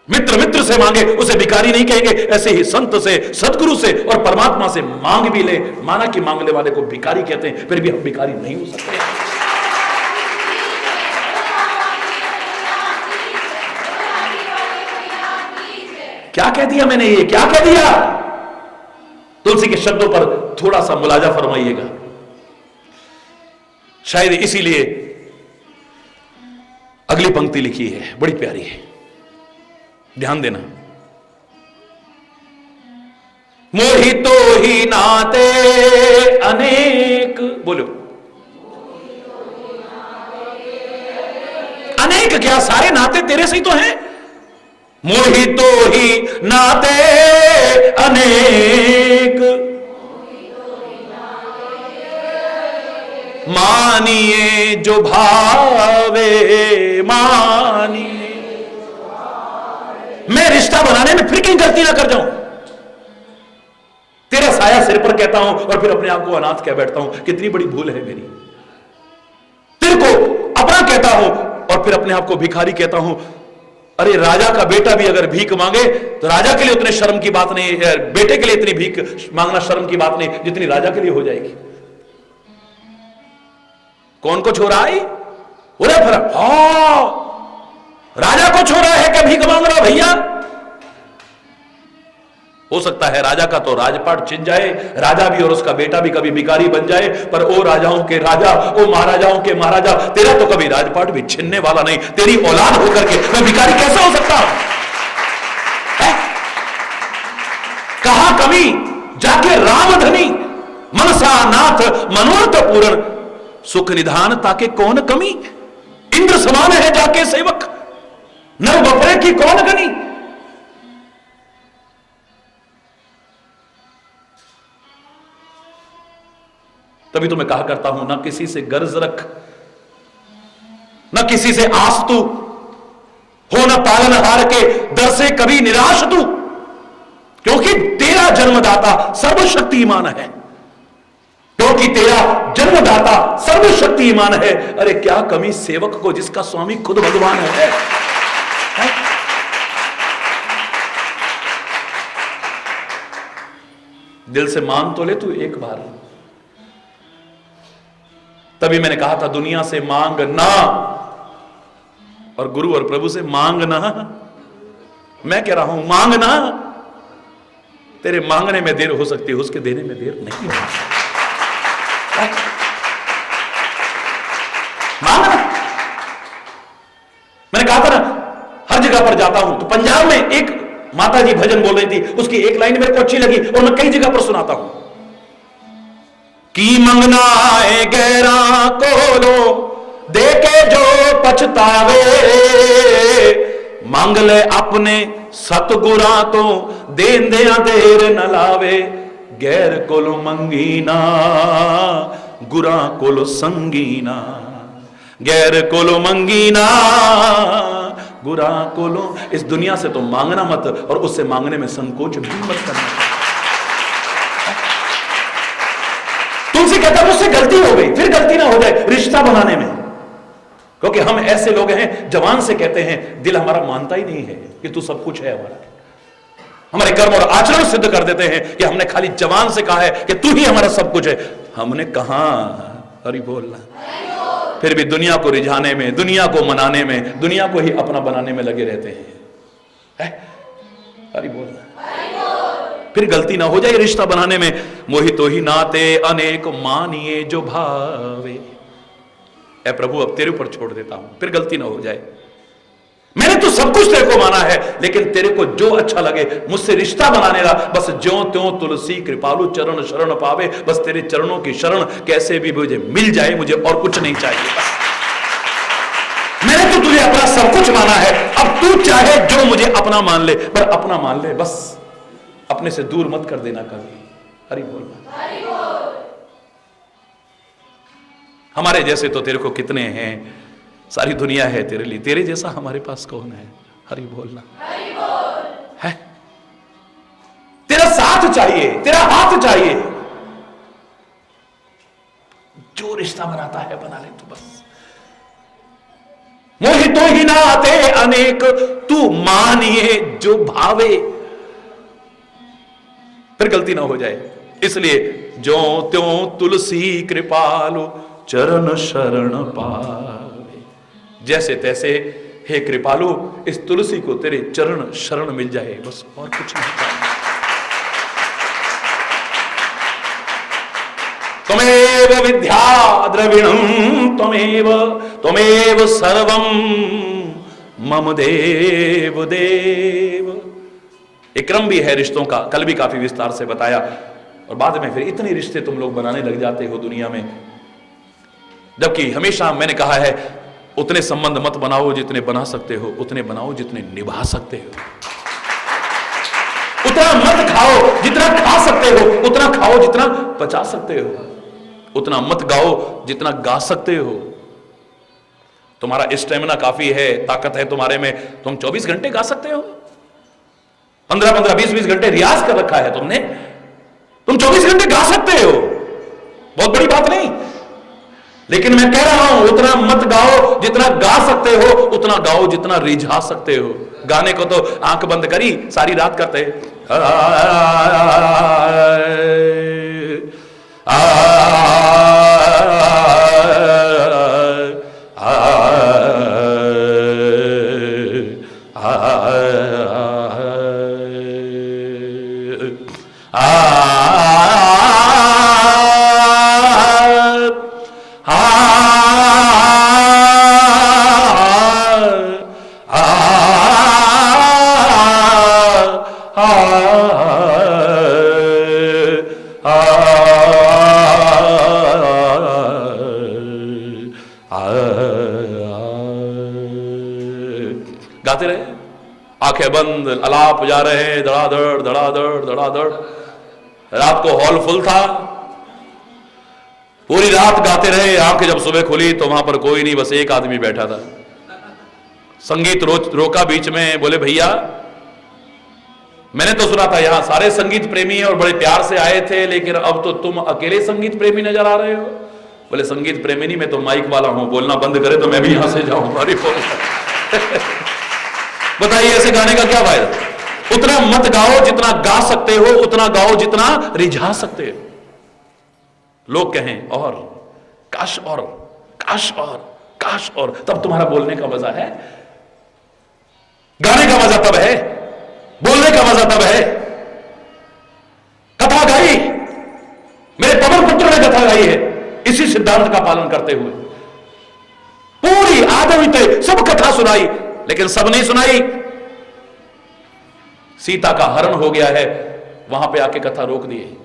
मित्र मित्र से मांगे उसे भिखारी नहीं कहेंगे। ऐसे ही संत से, सदगुरु से और परमात्मा से मांग भी ले, माना कि मांगने वाले को भिखारी कहते हैं, फिर भी हम भिखारी नहीं हो सकते। क्या कह दिया मैंने? ये क्या कह दिया? तुलसी के शब्दों पर थोड़ा सा मुलाजा फरमाइएगा। शायद इसीलिए अगली पंक्ति लिखी है, बड़ी प्यारी है, ध्यान देना। मोहि तो ही नाते अनेक, बोलो अनेक, क्या सारे नाते तेरे से ही तो हैं? मोहि तो ही नाते अनेक, मानिए जो भावे मानिए। मैं रिश्ता बनाने में फिर कहीं गलती ना कर जाऊं। तेरा साया सिर पर कहता हूं और फिर अपने आप को अनाथ कह बैठता हूं। कितनी बड़ी भूल है मेरी। तेरे को अपना कहता हूं और फिर अपने आप को भिखारी कहता हूं। अरे राजा का बेटा भी अगर भीख मांगे तो राजा के लिए उतने शर्म की बात नहीं, बेटे के लिए इतनी भीख मांगना शर्म की बात नहीं जितनी राजा के लिए हो जाएगी। कौन को छोड़ा आई? फर्क। राजा को छोड़ा है कि भीख मांग रहा भैया? हो सकता है राजा का तो राजपाट छिन जाए, राजा भी और उसका बेटा भी कभी भिखारी बन जाए, पर ओ राजाओं के राजा, ओ महाराजाओं के महाराजा, तेरा तो कभी राजपाट भी छिनने वाला नहीं। तेरी औलाद होकर के मैं भिखारी कैसे हो सकता हूं? कहां कमी जाके राम धनी, मनसा नाथ मनोरथ पूर्ण, सुख निधान ताके कौन कमी। इंद्र समान है जाके सेवक, नर बपरे की कौन गनी। तभी तो मैं कहा करता हूं, ना किसी से गर्ज रख, न किसी से आस तू हो, न पालनहार के दर से कभी निराश तू, क्योंकि तेरा जन्मदाता सर्वशक्तिमान है, क्योंकि तेरा जन्मदाता सर्वशक्तिमान है। अरे क्या कमी सेवक को जिसका स्वामी खुद भगवान है? दिल से मान तो ले तू एक बार। तभी मैंने कहा था दुनिया से मांग ना, और गुरु और प्रभु से मांग ना। मैं कह रहा हूं मांग ना, तेरे मांगने में देर हो सकती है, उसके देने में देर नहीं हो सकती। मांगना, मैंने कहा था ना, हर जगह पर जाता हूं तो पंजाब में एक माता जी भजन बोल रही थी, उसकी एक लाइन मेरे को अच्छी लगी और मैं कई जगह पर सुनाता हूं। की मंगना है गैरा को लो, देके जो पछतावे, मांग ले अपने सतगुरा तो, देन दिया देर न लावे। गैर कोलो मंगीना, गुरा कोलो संगीना, गैर कोलो मंगीना, गुरा कोलो। इस दुनिया से तो मांगना मत, और उससे मांगने में संकोच भी मत करना। तुमसे कहता मुझसे गलती हो गई, फिर गलती ना हो जाए रिश्ता बनाने में, क्योंकि हम ऐसे लोग हैं जवान से कहते हैं, दिल हमारा मानता ही नहीं है कि तू सब कुछ है हमारा। हमारे कर्म और आचरण सिद्ध कर देते हैं कि हमने खाली जवान से कहा है कि तू ही हमारा सब कुछ है। हमने कहा हरि बोलना, फिर भी दुनिया को रिझाने में, दुनिया को मनाने में, दुनिया को ही अपना बनाने में लगे रहते हैं। हरि बोलना, फिर गलती ना हो जाए रिश्ता बनाने में। मोहितो ही नाते अनेक मानिए जो भावे। ऐ प्रभु अब तेरे ऊपर छोड़ देता हूं, फिर गलती ना हो जाए। मैंने तो सब कुछ तेरे को माना है, लेकिन तेरे को जो अच्छा लगे मुझसे रिश्ता बनाने ला। बस ज्यों त्यों तुलसी कृपालु चरण शरण पावे। बस तेरे चरणों की शरण कैसे भी मुझे मिल जाए, मुझे और कुछ नहीं चाहिए। बस मैंने तो तुझे अपना सब कुछ माना है, अब तू चाहे जो मुझे अपना मान ले, पर अपना मान ले, बस अपने से दूर मत कर देना कभी। हरि बोल। हमारे जैसे तो तेरे को कितने हैं, सारी दुनिया है तेरे लिए, तेरे जैसा हमारे पास कौन है? हरि बोलना है। तेरा साथ चाहिए, तेरा हाथ चाहिए। जो रिश्ता बनाता है बना ले तू बस। मोहितो ही नाते अनेक तू मानिए जो भावे, फिर गलती ना हो जाए। इसलिए जो त्यों तुलसी कृपालु चरण शरण पावे। जैसे तैसे हे कृपालु, इस तुलसी को तेरे चरण शरण मिल जाए, बस और कुछ नहीं चाहिए। त्वमेव विद्या द्रविणं त्वमेव सर्वं मम देव देव। एक क्रम भी है रिश्तों का, कल भी काफी विस्तार से बताया, और बाद में फिर इतने रिश्ते तुम लोग बनाने लग जाते हो दुनिया में, जबकि हमेशा मैंने कहा है उतने संबंध मत बनाओ जितने बना सकते हो, उतने बनाओ जितने निभा सकते हो। उतना मत खाओ जितना खा सकते हो, उतना खाओ जितना पचा सकते हो। उतना मत गाओ जितना गा सकते हो। तुम्हारा स्टेमिना काफी है, ताकत है तुम्हारे में, तुम 24 घंटे गा सकते हो। 15-15, 20-20 घंटे रियाज कर रखा है तुमने, तुम 24 घंटे गा सकते हो, बहुत बड़ी बात नहीं। लेकिन मैं कह रहा हूं उतना मत गाओ जितना गा सकते हो, उतना गाओ जितना रिझा सकते हो। गाने को तो आंख बंद करी सारी रात करते गाते रहे, आंखें बंद, अलाप जा रहे हैं, धड़ाधड़ धड़ाधड़ धड़ाधड़। रात को हॉल फुल था, पूरी रात गाते रहे। आंखें जब सुबह खुली तो वहां पर कोई नहीं, बस एक आदमी बैठा था। संगीत रोका बीच में, बोले भैया मैंने तो सुना था यहां सारे संगीत प्रेमी हैं और बड़े प्यार से आए थे, लेकिन अब तो तुम अकेले संगीत प्रेमी नजर आ रहे हो। बोले संगीत प्रेमी नहीं, मैं तो माइक वाला हूं, बोलना बंद करे तो मैं भी यहां से जाऊं। बताइए ऐसे गाने का क्या फायदा? उतना मत गाओ जितना गा सकते हो, उतना गाओ जितना रिझा सकते हो। लोग कहें और काश और काश और काश और, तब तुम्हारा बोलने का मजा है। गाने का मजा तब है, बोलने का मजा तब है। कथा गाई, मेरे पवन पुत्र ने कथा गाई है इसी सिद्धांत का पालन करते हुए। पूरी आदमी सब कथा सुनाई, लेकिन सब नहीं सुनाई। सीता का हरण हो गया है, वहां पे आके कथा रोक दिए।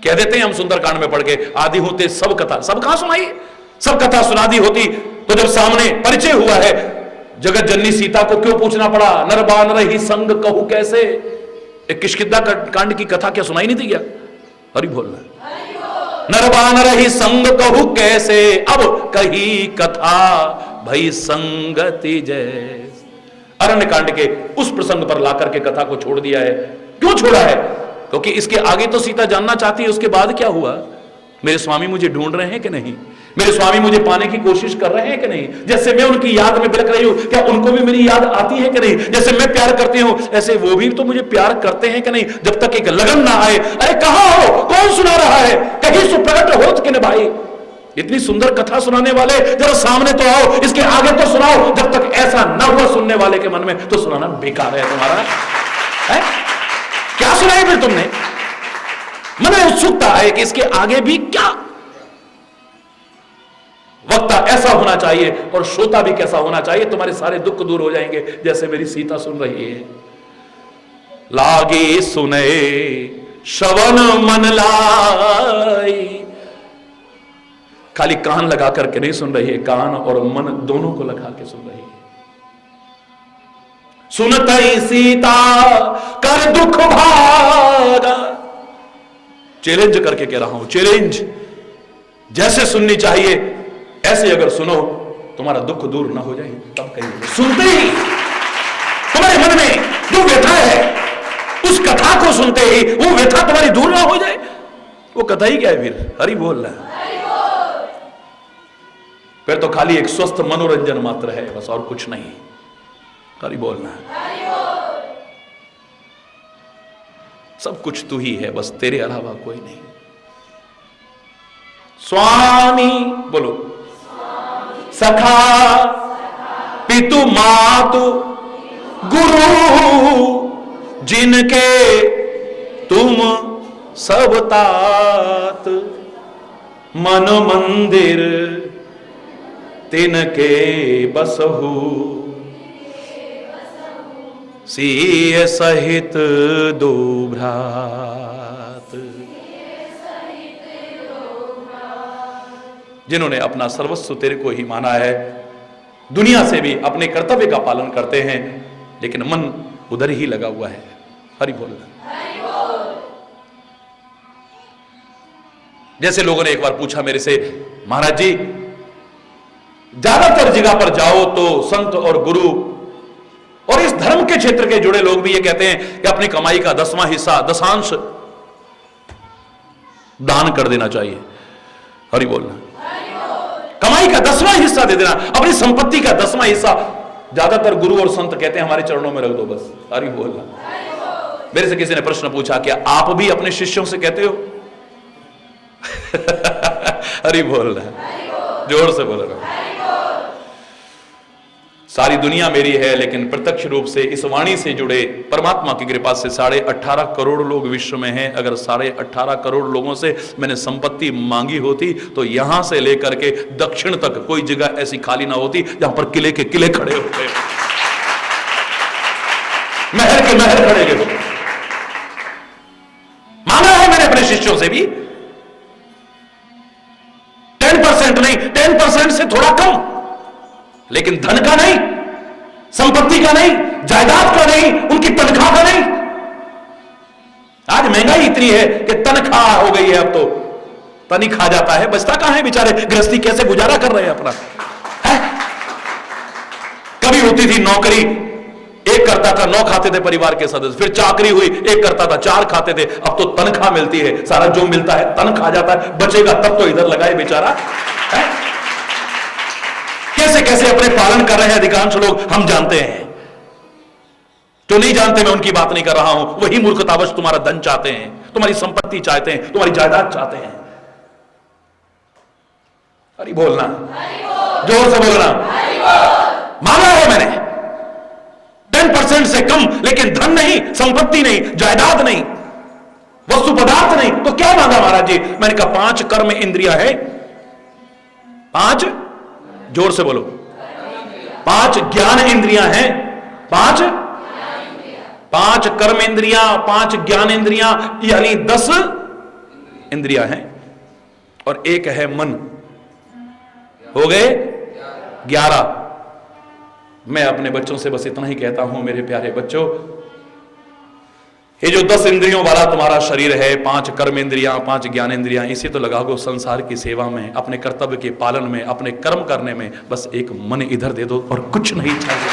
कह देते हैं हम सुंदरकांड में पढ़ के, आदि होते सब कथा, सब कहां सुनाई? सब कथा सुना दी होती तो जब सामने परिचय हुआ है जगत जननी सीता को क्यों पूछना पड़ा? नर बानर ही संग कहू कैसे? एक किष्किंधा कांड की कथा क्या सुनाई नहीं थी क्या? हरि बोलना, नर बानर ही संग कहू कैसे, अब कही कथा भई संगति जैसे। अरण्य कांड के उस प्रसंग पर लाकर के कथा को छोड़ दिया है। क्यों छोड़ा है? क्योंकि इसके आगे तो सीता जानना चाहती है उसके बाद क्या हुआ। मेरे स्वामी मुझे ढूंढ रहे हैं कि नहीं, मेरे स्वामी मुझे पाने की कोशिश कर रहे हैं कि नहीं। जैसे मैं उनकी याद में बिलख रही हूं, क्या उनको भी मेरी याद आती है कि नहीं? जैसे मैं प्यार करती हूं, ऐसे वो भी तो मुझे प्यार करते हैं कि नहीं? जब तक एक लगन ना आए, अरे कहां हो, कौन सुना रहा है, कहीं सुप्रकट होत कि न भाई। इतनी सुंदर कथा सुनाने वाले जरा सामने तो आओ, इसके आगे तो सुनाओ। जब तक ऐसा ना हुआ सुनने वाले के मन में, तो सुनाना बेकार है तुम्हारा। है? क्या सुनाई फिर तुमने? मन में उत्सुकता है कि इसके आगे भी क्या। वक्ता ऐसा होना चाहिए और श्रोता भी कैसा होना चाहिए, तुम्हारे सारे दुख दूर हो जाएंगे। जैसे मेरी सीता सुन रही है, लागे सुने श्रवण मन लाई। खाली कान लगा करके नहीं सुन रही है, कान और मन दोनों को लगा के सुन रही है। सुनतई सीता कर दुख भागा। चैलेंज करके कह रहा हूं, चैलेंज। जैसे सुननी चाहिए ऐसे अगर सुनो, तुम्हारा दुख दूर ना हो जाए तब कहिए। सुनते ही तुम्हारे मन में जो व्यथा है, उस कथा को सुनते ही वो व्यथा तुम्हारी दूर ना हो जाए, वो कथा ही क्या है फिर? हरि बोल रहा है। फिर तो खाली एक स्वस्थ मनोरंजन मात्र है, बस और कुछ नहीं। हरि बोलना है। सब कुछ तू ही है, बस तेरे अलावा कोई नहीं। स्वामी बोलो, सखा पितु मातु गुरु, जिनके तुम सब तात, मन मंदिर तिनके बसहु, सीय सहित दो भ्रात। जिन्होंने अपना सर्वस्व तेरे को ही माना है, दुनिया से भी अपने कर्तव्य का पालन करते हैं, लेकिन मन उधर ही लगा हुआ है। हरि बोल। जैसे लोगों ने एक बार पूछा मेरे से, महाराज जी ज्यादातर जगह पर जाओ तो संत और गुरु और इस धर्म के क्षेत्र के जुड़े लोग भी ये कहते हैं कि अपनी कमाई का 10वां हिस्सा, दशांश दान कर देना चाहिए। हरि बोलना, कमाई का 10वां हिस्सा दे देना, अपनी संपत्ति का 10वां हिस्सा। ज्यादातर गुरु और संत कहते हैं हमारे चरणों में रख दो बस। हरि बोलना। मेरे से किसी ने प्रश्न पूछा, क्या आप भी अपने शिष्यों से कहते हो? हरि बोलना, जोर से बोल रहा हूं। सारी दुनिया मेरी है, लेकिन प्रत्यक्ष रूप से इस वाणी से जुड़े परमात्मा की कृपा से 18.5 करोड़ लोग विश्व में हैं। अगर 18.5 करोड़ लोगों से मैंने संपत्ति मांगी होती तो यहां से लेकर के दक्षिण तक कोई जगह ऐसी खाली ना होती जहां पर किले के किले खड़े होते, महल के महल खड़े गए। मांगा है मैंने अपने शिष्यों से भी 10% नहीं, 10% से थोड़ा कम, लेकिन धन का नहीं, संपत्ति का नहीं, जायदाद का नहीं, उनकी तनख्वाह का नहीं। आज महंगाई इतनी है कि तनख्वाह हो गई है, अब तो तनी खा जाता है, बचता कहां है बेचारे, गृहस्थी कैसे गुजारा कर रहे हैं अपना है? कभी होती थी नौकरी, एक करता था 9 खाते थे परिवार के सदस्य, फिर चाकरी हुई, एक करता था 4 खाते थे, अब तो तनख्वाह मिलती है, सारा जो मिलता है तनख्वाह जाता है, बचेगा तब तो इधर लगाए बेचारा है? कैसे कैसे अपने पालन कर रहे हैं अधिकांश लोग हम जानते हैं। जो नहीं जानते मैं उनकी बात नहीं कर रहा हूं, वही मूर्खतावश तुम्हारा धन चाहते हैं, तुम्हारी संपत्ति चाहते हैं, तुम्हारी जायदाद चाहते हैं। अरे बोलना, जोर से बोलना। माना है मैंने 10% से कम, लेकिन धन नहीं, संपत्ति नहीं, जायदाद नहीं, वस्तु पदार्थ नहीं, तो क्या मांगा महाराज जी? मैंने कहा 5 कर्म इंद्रियां है, 5, जोर से बोलो, 5 ज्ञान इंद्रियां हैं, 5 कर्म इंद्रियां, 5 ज्ञान इंद्रियां, यानी 10 इंद्रियां हैं, और एक है मन, हो गए 11। मैं अपने बच्चों से बस इतना ही कहता हूं, मेरे प्यारे बच्चों, ये जो 10 इंद्रियों वाला तुम्हारा शरीर है, 5 कर्म इंद्रियां, 5 ज्ञान इंद्रियां, इसे तो लगाओ संसार की सेवा में, अपने कर्तव्य के पालन में, अपने कर्म करने में। बस एक मन इधर दे दो और कुछ नहीं चाहिए।